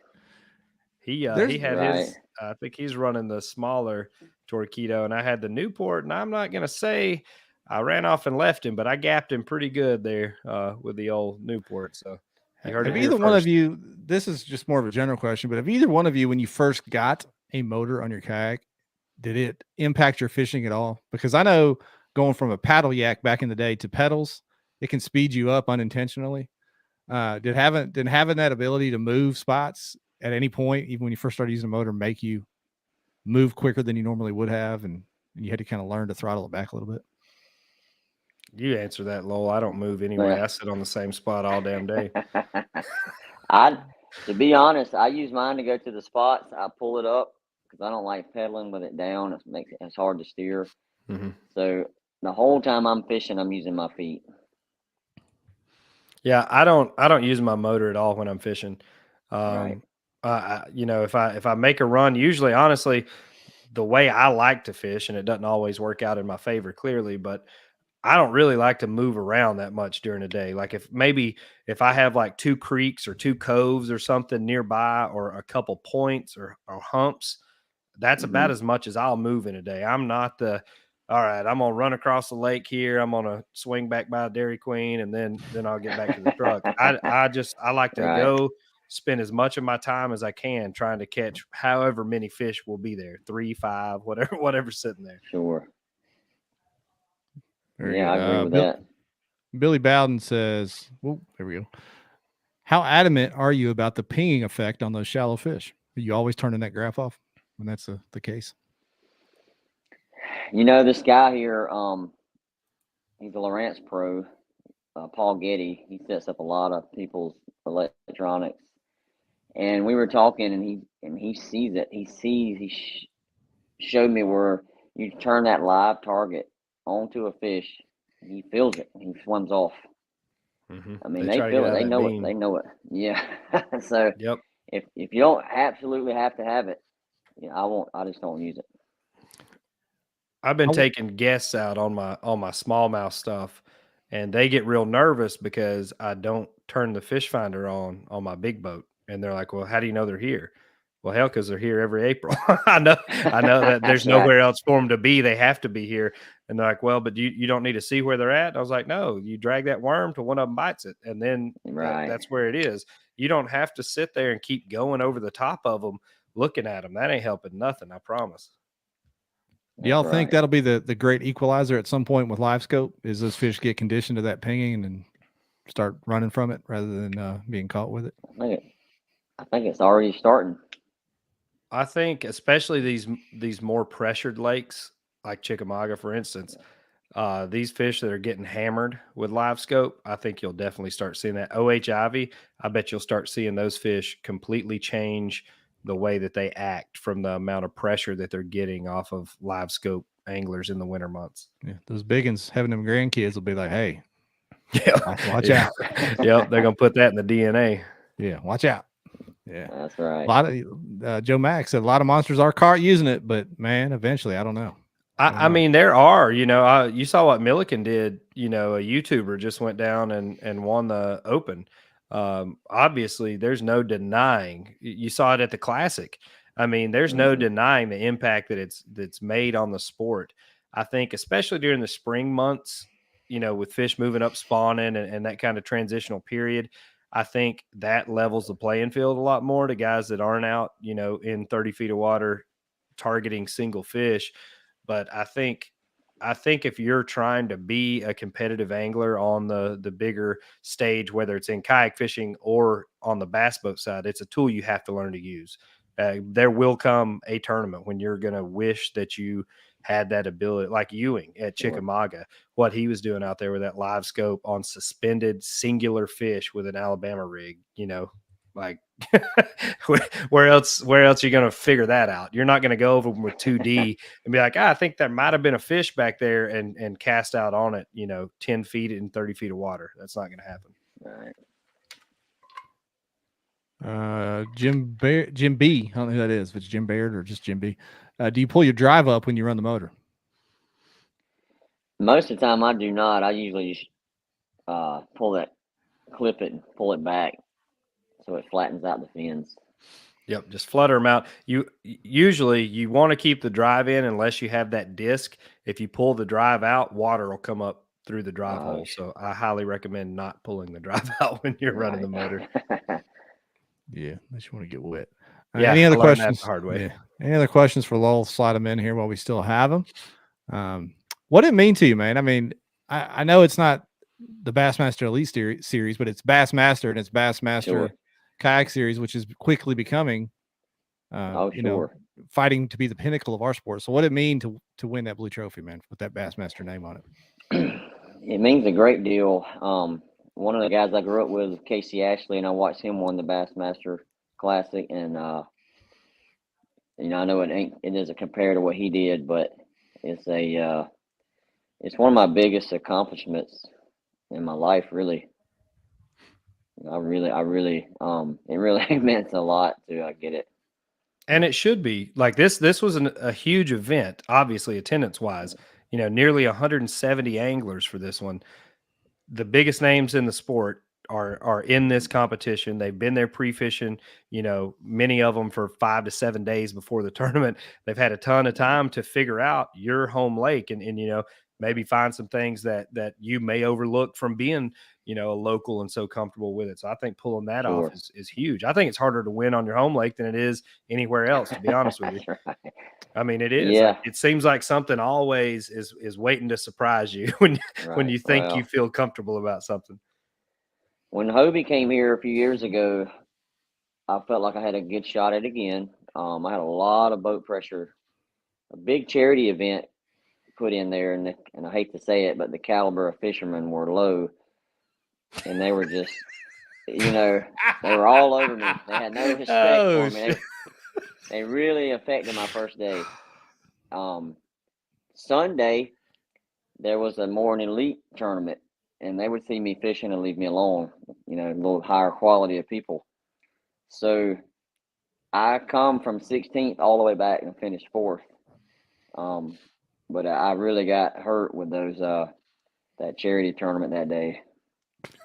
He had his. I think he's running the smaller Torpedo, and I had the Newport. And I'm not gonna say I ran off and left him, but I gapped him pretty good there with the old Newport. So you heard have it either here one first. of you? This is just more of a general question, but have either one of you, when you first got a motor on your kayak, did it impact your fishing at all? Because I know going from a paddle yak back in the day to pedals, it can speed you up unintentionally. Did having that ability to move spots at any point, even when you first started using a motor, make you move quicker than you normally would have, and you had to kind of learn to throttle it back a little bit? You answer that, Lowell. I don't move anyway. I sit on the same spot all damn day. To be honest, I use mine to go to the spots. I pull it up because I don't like pedaling with it down. It's hard to steer. Mm-hmm. So the whole time I'm fishing, I'm using my feet. Yeah, I don't use my motor at all when I'm fishing. Right. If I make a run, usually, honestly, the way I like to fish, and it doesn't always work out in my favor, clearly, but I don't really like to move around that much during the day. Like if I have like 2 creeks or 2 coves or something nearby, or a couple points or humps, that's about as much as I'll move in a day. I'm not all right, I'm going to run across the lake here. I'm going to swing back by Dairy Queen, and then I'll get back to the truck. I like to go spend as much of my time as I can trying to catch however many fish will be there, 3, 5, whatever's sitting there. Sure. Very yeah, good. I agree with that. Billy Bowden says, well, there we go. How adamant are you about the pinging effect on those shallow fish? Are you always turning that graph off when that's the case? This guy here, he's a Lowrance pro, Paul Getty. He sets up a lot of people's electronics. And we were talking, and he sees it. He showed me where you turn that live target onto a fish, and he feels it, and he swims off. Mm-hmm. I mean, they feel it. They know it. They know it. Yeah. So if you don't absolutely have to have it, I just don't use it. I've been taking guests out on my smallmouth stuff, and they get real nervous because I don't turn the fish finder on my big boat. And they're like, well, how do you know they're here? Well, hell, because they're here every April. I know that there's nowhere else for them to be. They have to be here. And they're like, well, but you don't need to see where they're at. And I was like, no, you drag that worm till one of them bites it. And then that's where it is. You don't have to sit there and keep going over the top of them, looking at them. That ain't helping nothing, I promise. Do y'all think that'll be the great equalizer at some point with live scope? Is those fish get conditioned to that pinging and start running from it rather than being caught with it? I think it's already starting. I think especially these more pressured lakes like Chickamauga, for instance, these fish that are getting hammered with live scope, I think you'll definitely start seeing that. OH Ivy, I bet you'll start seeing those fish completely change the way that they act from the amount of pressure that they're getting off of live scope anglers in the winter months. Yeah, those big uns having them grandkids will be like, hey, watch Yeah. out. Yep, they're gonna put that in the DNA. Yeah, watch out. Yeah, That's right. A lot of Joe Mack said a lot of monsters are caught using it, but man, eventually, I don't know. I mean, there are, you saw what Milliken did, a YouTuber just went down and won the Open. Obviously, there's no denying. You saw it at the Classic. I mean, there's no denying the impact that's made on the sport. I think, especially during the spring months, with fish moving up spawning and that kind of transitional period, I think that levels the playing field a lot more to guys that aren't out, in 30 feet of water targeting single fish. But I think if you're trying to be a competitive angler on the bigger stage, whether it's in kayak fishing or on the bass boat side, it's a tool you have to learn to use. There will come a tournament when you're going to wish that you had that ability, like Ewing at Chickamauga, what he was doing out there with that live scope on suspended singular fish with an Alabama rig, like where else are you going to figure that out? You're not going to go over with 2D and be like, I think there might have been a fish back there and cast out on it, 10 feet and 30 feet of water. That's not going to happen. Right. Jim B. I don't know who that is, if it's Jim Baird or just Jim B. Do you pull your drive up when you run the motor? Most of the time I do not. I usually just clip it and pull it back so it flattens out the fins. Yep, just flutter them out. You want to keep the drive in unless you have that disc. If you pull the drive out, water will come up through the drive hole. So I highly recommend not pulling the drive out when you're running the motor. Yeah, unless you want to get wet. Yeah, any other questions? That the hard way. Yeah. Any other questions for Lowell? Slide them in here while we still have them. What did it mean to you, man? I mean, I know it's not the Bassmaster Elite Series, but it's Bassmaster and it's Bassmaster Kayak Series, which is quickly becoming, fighting to be the pinnacle of our sport. So what did it mean to win that blue trophy, man, with that Bassmaster name on it? It means a great deal. One of the guys I grew up with was Casey Ashley, and I watched him win the Bassmaster Classic. And, I know it doesn't compare to what he did, but it's one of my biggest accomplishments in my life, really. It really meant a lot to get it. And it should be like this. This was a huge event, obviously attendance wise, nearly 170 anglers for this one. The biggest names in the sport are in this competition. They've been there pre-fishing, many of them for 5 to 7 days before the tournament. They've had a ton of time to figure out your home lake and maybe find some things that you may overlook from being, a local and so comfortable with it. So I think pulling that off is huge. I think it's harder to win on your home lake than it is anywhere else, to be honest with you. Right. I mean, it is. Yeah. It seems like something always is waiting to surprise you when you think you feel comfortable about something. When Hobie came here a few years ago, I felt like I had a good shot at it again. I had a lot of boat pressure, a big charity event put in there, and I hate to say it, but the caliber of fishermen were low, and they were just, they were all over me. They had no respect for me. They really affected my first day. Sunday, there was a more an elite tournament, and they would see me fishing and leave me alone, a little higher quality of people. So I come from 16th all the way back and finished 4th. But I really got hurt with those that charity tournament that day.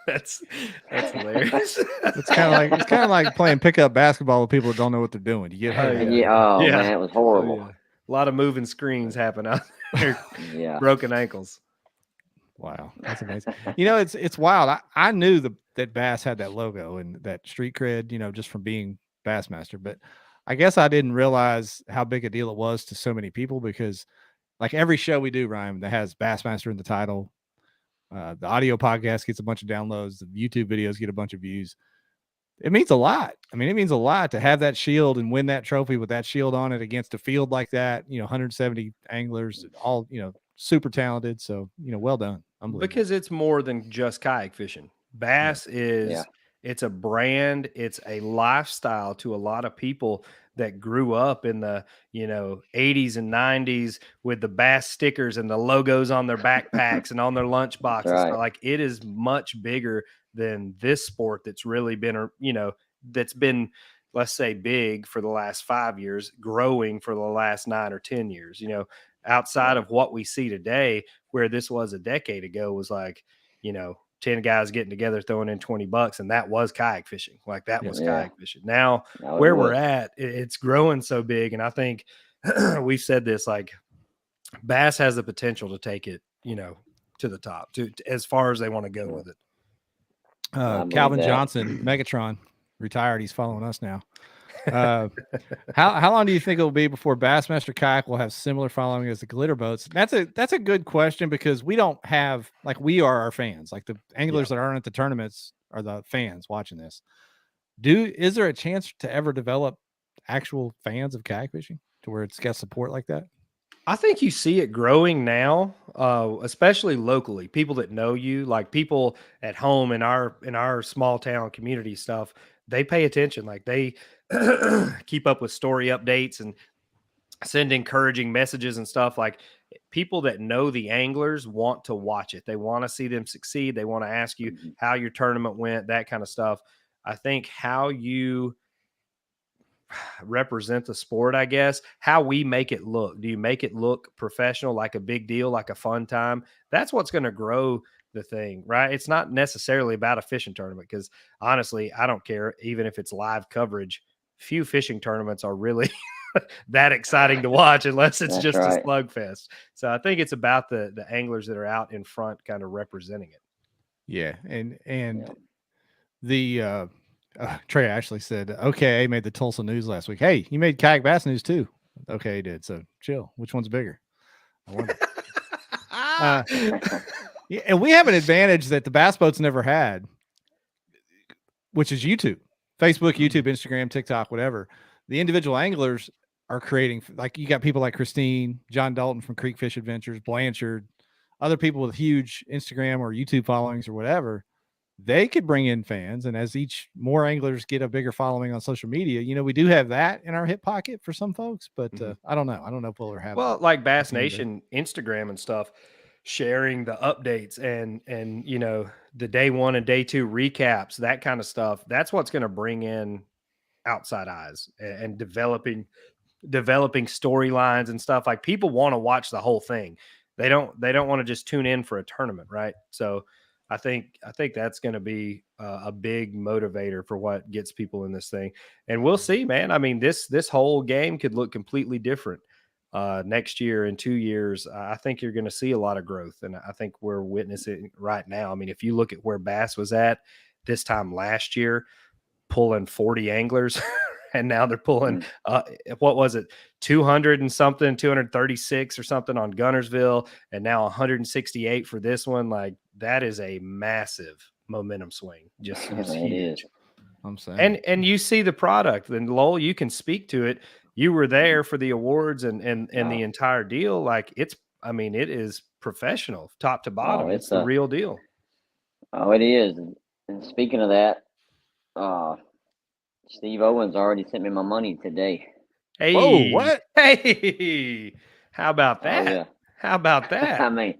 That's hilarious. It's kind of like playing pickup basketball with people that don't know what they're doing. You get hurt. Man, it was horrible. A lot of moving screens happen out there. Yeah. Broken ankles. Wow, that's amazing. It's wild. I knew that Bass had that logo and that street cred, just from being Bassmaster, but I guess I didn't realize how big a deal it was to so many people, because like every show we do, Ryan, that has Bassmaster in the title. The audio podcast gets a bunch of downloads. The YouTube videos get a bunch of views. It means a lot. I mean, it means a lot to have that shield and win that trophy with that shield on it against a field like that. 170 anglers, all, super talented. So, well done. Because it's more than just kayak fishing. Bass is, it's a brand. It's a lifestyle to a lot of people that grew up in the, 80s and 90s with the Bass stickers and the logos on their backpacks and on their lunch boxes. Right. So like, it is much bigger than this sport that's really been, that's been, let's say, big for the last 5 years, growing for the last 9 or 10 years, outside of what we see today, where this was a decade ago, was like, 10 guys getting together, throwing in $20, and that was kayak fishing. Like that was kayak fishing. Now where we're at, it's growing so big. And I think we've said this, like Bass has the potential to take it, to the top, to as far as they want to go with it. Calvin Johnson, Megatron, retired. He's following us now. How long do you think it will be before Bassmaster Kayak will have similar following as the glitter boats? That's a good question, because we don't have, like, we are our fans. Like the anglers that aren't at the tournaments are the fans watching this. Is there a chance to ever develop actual fans of kayak fishing to where it's got support like that? I think you see it growing now, especially locally. People that know you, like people at home in our small town community stuff, they pay attention. Like they keep up with story updates and send encouraging messages and stuff. Like people that know the anglers want to watch it. They want to see them succeed. They want to ask you how your tournament went, that kind of stuff. I think how you represent the sport, I guess, how we make it look. Do you make it look professional, like a big deal, like a fun time? That's what's going to grow the thing, right? It's not necessarily about a fishing tournament, because honestly, I don't care. Even if it's live coverage, few fishing tournaments are really that exciting to watch unless it's just a slugfest. So I think it's about the anglers that are out in front kind of representing it. Yeah. And the Trey Ashley said, okay, made the Tulsa News last week. Hey, you made Kayak Bass News too. Okay, he did. So chill. Which one's bigger? I wonder. Yeah, and we have an advantage that the bass boats never had, which is YouTube, Facebook, YouTube, Instagram, TikTok, whatever. The individual anglers are creating, like you got people like Christine, John Dalton from Creek Fish Adventures, Blanchard, other people with huge Instagram or YouTube followings or whatever. They could bring in fans, and as more anglers get a bigger following on social media, we do have that in our hip pocket for some folks, but I don't know. I don't know if we'll ever have. Well, like Bass Nation, Instagram and stuff, sharing the updates and the day 1 and day 2 recaps, that kind of stuff. That's what's going to bring in outside eyes and developing storylines and stuff. Like people want to watch the whole thing. They don't want to just tune in for a tournament, right? So I think that's going to be a big motivator for what gets people in this thing. And we'll see, man. I mean, this whole game could look completely different next year, in 2 years. I think you're going to see a lot of growth. And I think we're witnessing right now. I mean, if you look at where Bass was at this time last year, pulling 40 anglers, and now they're pulling, what was it, 200 and something, 236 or something on Gunnersville, and now 168 for this one. Like, that is a massive momentum swing. Just huge. I'm saying. And you see the product, and Lowell, you can speak to it. You were there for the awards and the entire deal. Like it is professional, top to bottom. It's the real deal. Oh, it is. And speaking of that, Steve Owens already sent me my money today. Hey, whoa, what? Hey, how about that? Oh, yeah. How about that? I mean,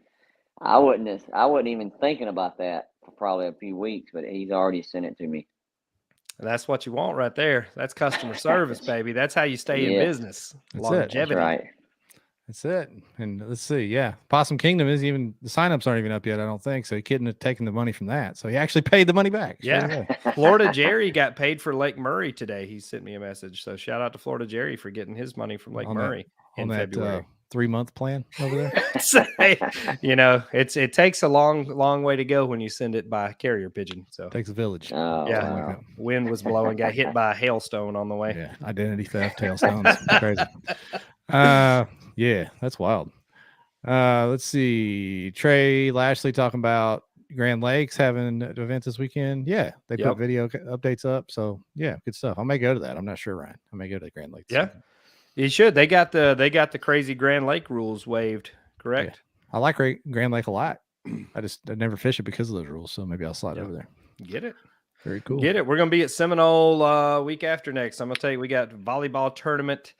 I wasn't even thinking about that for probably a few weeks, but he's already sent it to me. And that's what you want right there. That's customer service, baby. That's how you stay in business. That's longevity. That's right. That's it. And let's see. Yeah. Possum Kingdom isn't even, the signups aren't even up yet, I don't think. So he couldn't have taken the money from that. So he actually paid the money back. Yeah. Florida Jerry got paid for Lake Murray today. He sent me a message. So shout out to Florida Jerry for getting his money from Lake Murray in February. 3-month plan over there. It takes a long way to go when you send it by carrier pigeon. So it takes a village. Oh, yeah. Wow. Wind was blowing, got hit by a hailstone on the way. Yeah. Identity theft, hailstones. Crazy. Yeah, that's wild. Let's see. Trey Lashley talking about Grand Lakes having an event this weekend. Yeah, they put video updates up. So yeah, good stuff. I may go to that. I'm not sure, Ryan. I may go to Grand Lakes. Yeah, you should. They got the crazy Grand Lake rules waived. Correct. Yeah. I like Grand Lake a lot. I never fish it because of those rules. So maybe I'll slide over there. Get it. Very cool. Get it. We're gonna be at Seminole week after next. I'm gonna tell you, we got volleyball tournament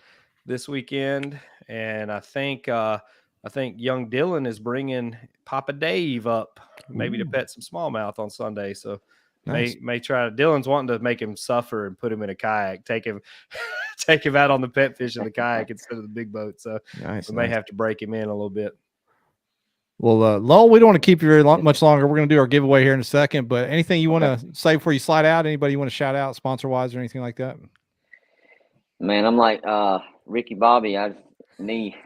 this weekend, and I think young Dylan is bringing Papa Dave up maybe to pet some smallmouth on Sunday. So nice. may try. Dylan's wanting to make him suffer and put him in a kayak, take him out on the pet fish in the kayak instead of the big boat. So we may have to break him in a little bit. Well, Lowell, we don't want to keep you very much longer. We're going to do our giveaway here in a second, but anything you want to say before you slide out? Anybody you want to shout out sponsor-wise or anything like that? Man, I'm like Ricky Bobby. Me.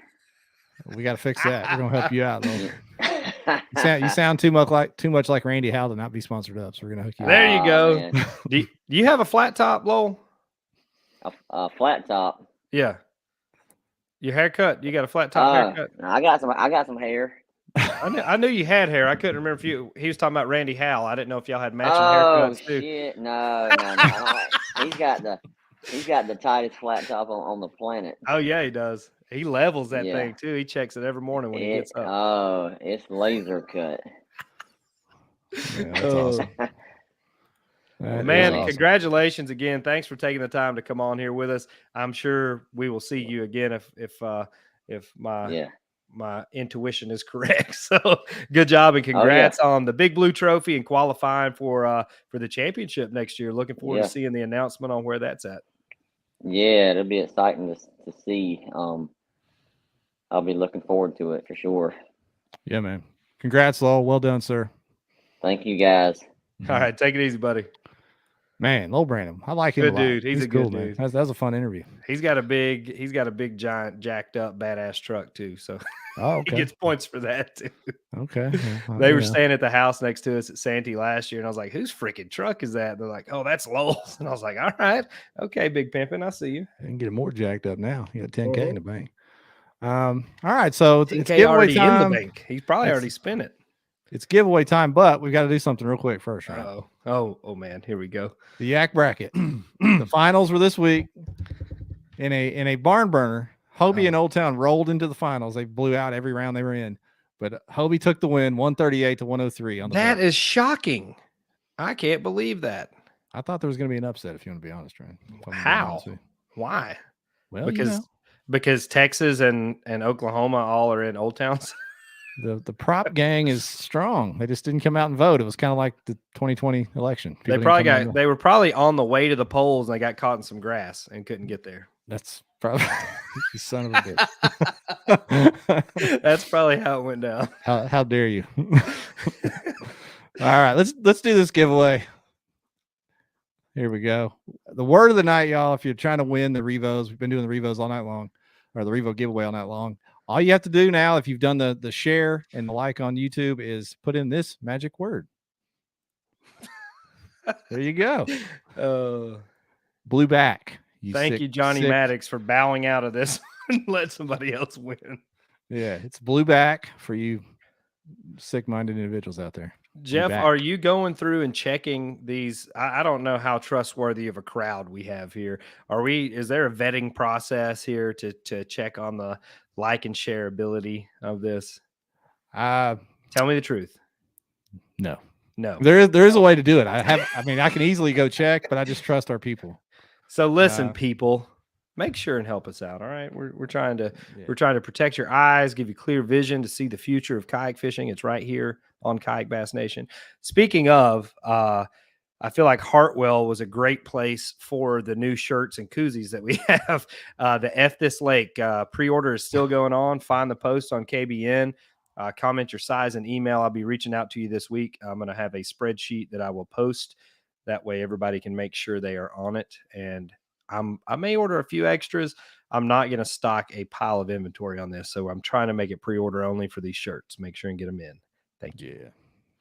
We got to fix that. We're going to help you out, Lowell. You sound too much like Randy Howell to not be sponsored up, so we're going to hook you up. There you go. Do you have a flat top, Lowell? A flat top? Yeah. Your haircut? You got a flat top haircut? I got some hair. I knew you had hair. I couldn't remember if he was talking about Randy Howell. I didn't know if y'all had matching haircuts too. Oh shit! No. He's got the tightest flat top on the planet. Oh yeah, he does. He levels that thing too. He checks it every morning when he gets up. Oh, it's laser cut. Yeah, that's awesome. Man, awesome. Congratulations again. Thanks for taking the time to come on here with us. I'm sure we will see you again if my intuition is correct. So good job and congrats on the Big Blue Trophy and qualifying for the championship next year. Looking forward to seeing the announcement on where that's at. Yeah, it'll be exciting to see. I'll be looking forward to it for sure. Yeah, man. Congrats, Lowell. Well done, sir. Thank you, guys. All right, take it easy, buddy. Man, Lowell Brannan. I like him. Good dude. He's a good dude. That was a fun interview. He's got a big, giant, jacked up, badass truck too. So he gets points for that too. Okay. Well, they were staying at the house next to us at Santee last year, and I was like, "Whose freaking truck is that?" And they're like, "Oh, that's Lowell's." And I was like, "All right, okay, Big Pimpin', I see you." I can get it more jacked up now. You got 10K in the bank. All right, so it's giveaway already time. In the bank. He's probably already spent it. It's giveaway time, but we've got to do something real quick first, right? Oh man, here we go. The Yak Bracket. The finals were this week in a barn burner. Hobie and Old Town rolled into the finals. They blew out every round they were in, but Hobie took the win, 138 to 103 on the That is shocking. I can't believe that. I thought there was going to be an upset, if you want to be honest, Ryan. How? Why? Well, because Texas and Oklahoma all are in Old Towns. The prop gang is strong. They just didn't come out and vote. It was kind of like the 2020 election. They were probably on the way to the polls and they got caught in some grass and couldn't get there. That's probably you son of a bitch. That's probably how it went down. How dare you? All right, let's do this giveaway. Here we go. The word of the night, y'all. If you're trying to win the Revos, we've been doing the Revos all night long, or the Revo giveaway all night long. All you have to do now, if you've done the share and the like on YouTube, is put in this magic word. There you go. Blue back. Thank you, Johnny Maddox, for bowing out of this and let somebody else win. Yeah, it's blue back for you sick-minded individuals out there. Jeff, are you going through and checking these? I don't know how trustworthy of a crowd we have here. Is there a vetting process here to check on the like and share ability of this? Tell me the truth. No. There is a way to do it. I can easily go check, but I just trust our people. So listen, people, make sure and help us out. All right. We're trying to protect your eyes, give you clear vision to see the future of kayak fishing. It's right here on Kayak Bass Nation. Speaking of, I feel like Hartwell was a great place for the new shirts and koozies that we have. The F This Lake pre-order is still going on. Find the post on KBN. Comment your size and email. I'll be reaching out to you this week. I'm going to have a spreadsheet that I will post. That way everybody can make sure they are on it. And I may order a few extras. I'm not going to stock a pile of inventory on this. So I'm trying to make it pre-order only for these shirts. Make sure and get them in. Thank you. Yeah.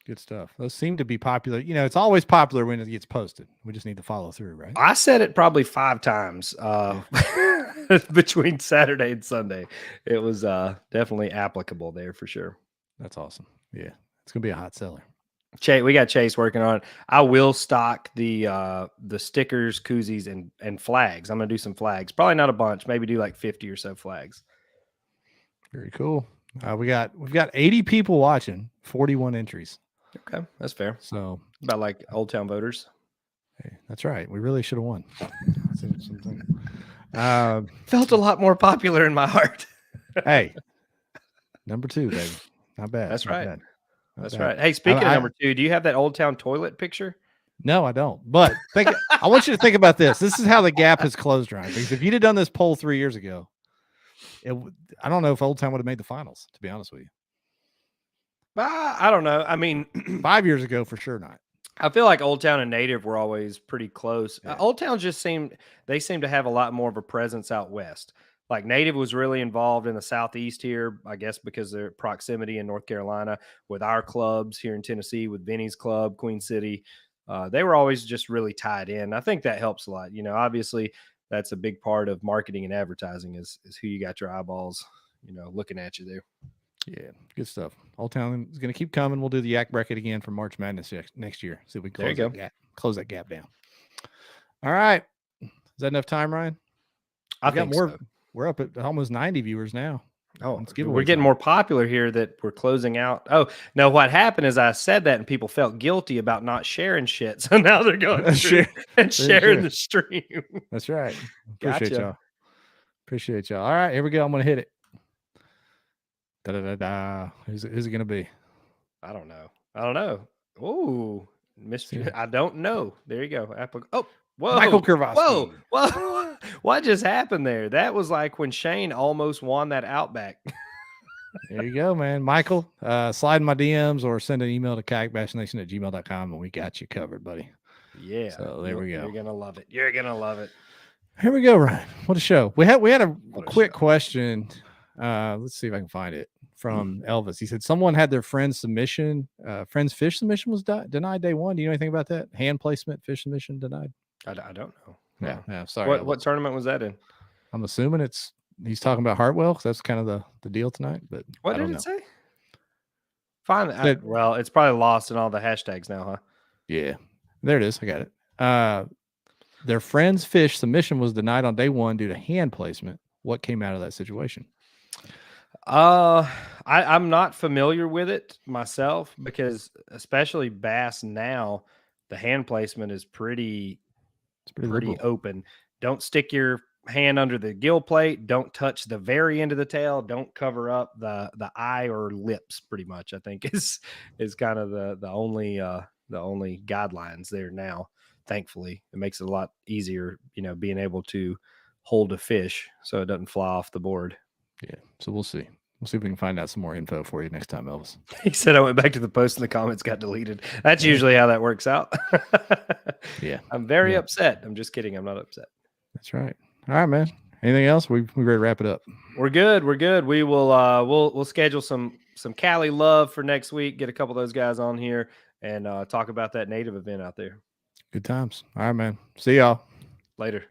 Good stuff. Those seem to be popular. You know, it's always popular when it gets posted. We just need to follow through, right? I said it probably 5 times between Saturday and Sunday. It was definitely applicable there for sure. That's awesome. Yeah, it's gonna be a hot seller. We got Chase working on it. I will stock the stickers, koozies, and flags. I'm gonna do some flags. Probably not a bunch. Maybe do like 50 or so flags. Very cool. We've got 80 people watching, 41 entries. Okay, that's fair. So about like Old Town voters. Hey, that's right. We really should have won. Felt a lot more popular in my heart. Hey, number 2, baby. Not bad. That's not right. Bad. Not That's bad. right. Hey, speaking of number 2, do you have that Old Town toilet picture? No, I don't. But I want you to think about this. This is how the gap has closed, Ryan. Because if you'd have done this poll 3 years ago, I don't know if Old Town would have made the finals, to be honest with you. I don't know. I mean, 5 years ago, for sure not. I feel like Old Town and Native were always pretty close. Yeah. Old Town just seem to have a lot more of a presence out west. Like Native was really involved in the southeast here, I guess because of their proximity in North Carolina with our clubs here in Tennessee, with Benny's Club, Queen City. They were always just really tied in. I think that helps a lot. You know, obviously that's a big part of marketing and advertising is who you got your eyeballs, you know, looking at you there. Yeah, good stuff. Old Town is going to keep coming. We'll do the Yak bracket again for March Madness next year. See if we can close that gap down. All right. Is that enough time, Ryan? I think more. So. We're up at almost 90 viewers now. Oh, we're getting more popular here that we're closing out. Oh, no, what happened is I said that and people felt guilty about not sharing shit. So now they're going sharing the stream. That's right. Appreciate y'all. All right, here we go. I'm going to hit it. Da-da-da-da. Who's it going to be? I don't know. Oh, mystery. I don't know. There you go. Oh, whoa. Michael Krivosky. Whoa. What just happened there? That was like when Shane almost won that Outback. There you go, man. Michael, slide in my DMs or send an email to kayakbassnation@gmail.com and we got you covered, buddy. Yeah. So there we go. You're going to love it. You're going to love it. Here we go, Ryan. What a show. We had a quick question. Let's see if I can find it from Elvis. He said someone had their friend's fish submission was denied day 1. Do you know anything about that? Hand placement, fish submission denied? I don't know. Yeah. Sorry. What tournament was that in? I'm assuming he's talking about Hartwell because that's kind of the deal tonight. But what did it say? Fine. Well, it's probably lost in all the hashtags now, huh? Yeah. There it is. I got it. Their friend's fish submission was denied on day 1 due to hand placement. What came out of that situation? I'm not familiar with it myself because especially bass now, the hand placement is pretty open. Don't stick your hand under the gill plate. Don't touch the very end of the tail. Don't cover up the eye or lips. Pretty much, I think is kind of the only guidelines there now. Thankfully, it makes it a lot easier, you know, being able to hold a fish so it doesn't fly off the board. Yeah, so we'll see. We'll see if we can find out some more info for you next time, Elvis. He said I went back to the post and the comments got deleted. That's usually how that works out. Yeah. I'm very upset. I'm just kidding. I'm not upset. That's right. All right, man. Anything else? We ready to wrap it up? We're good. We will we'll schedule some Cali love for next week. Get a couple of those guys on here and talk about that Native event out there. Good times. All right, man. See y'all. Later.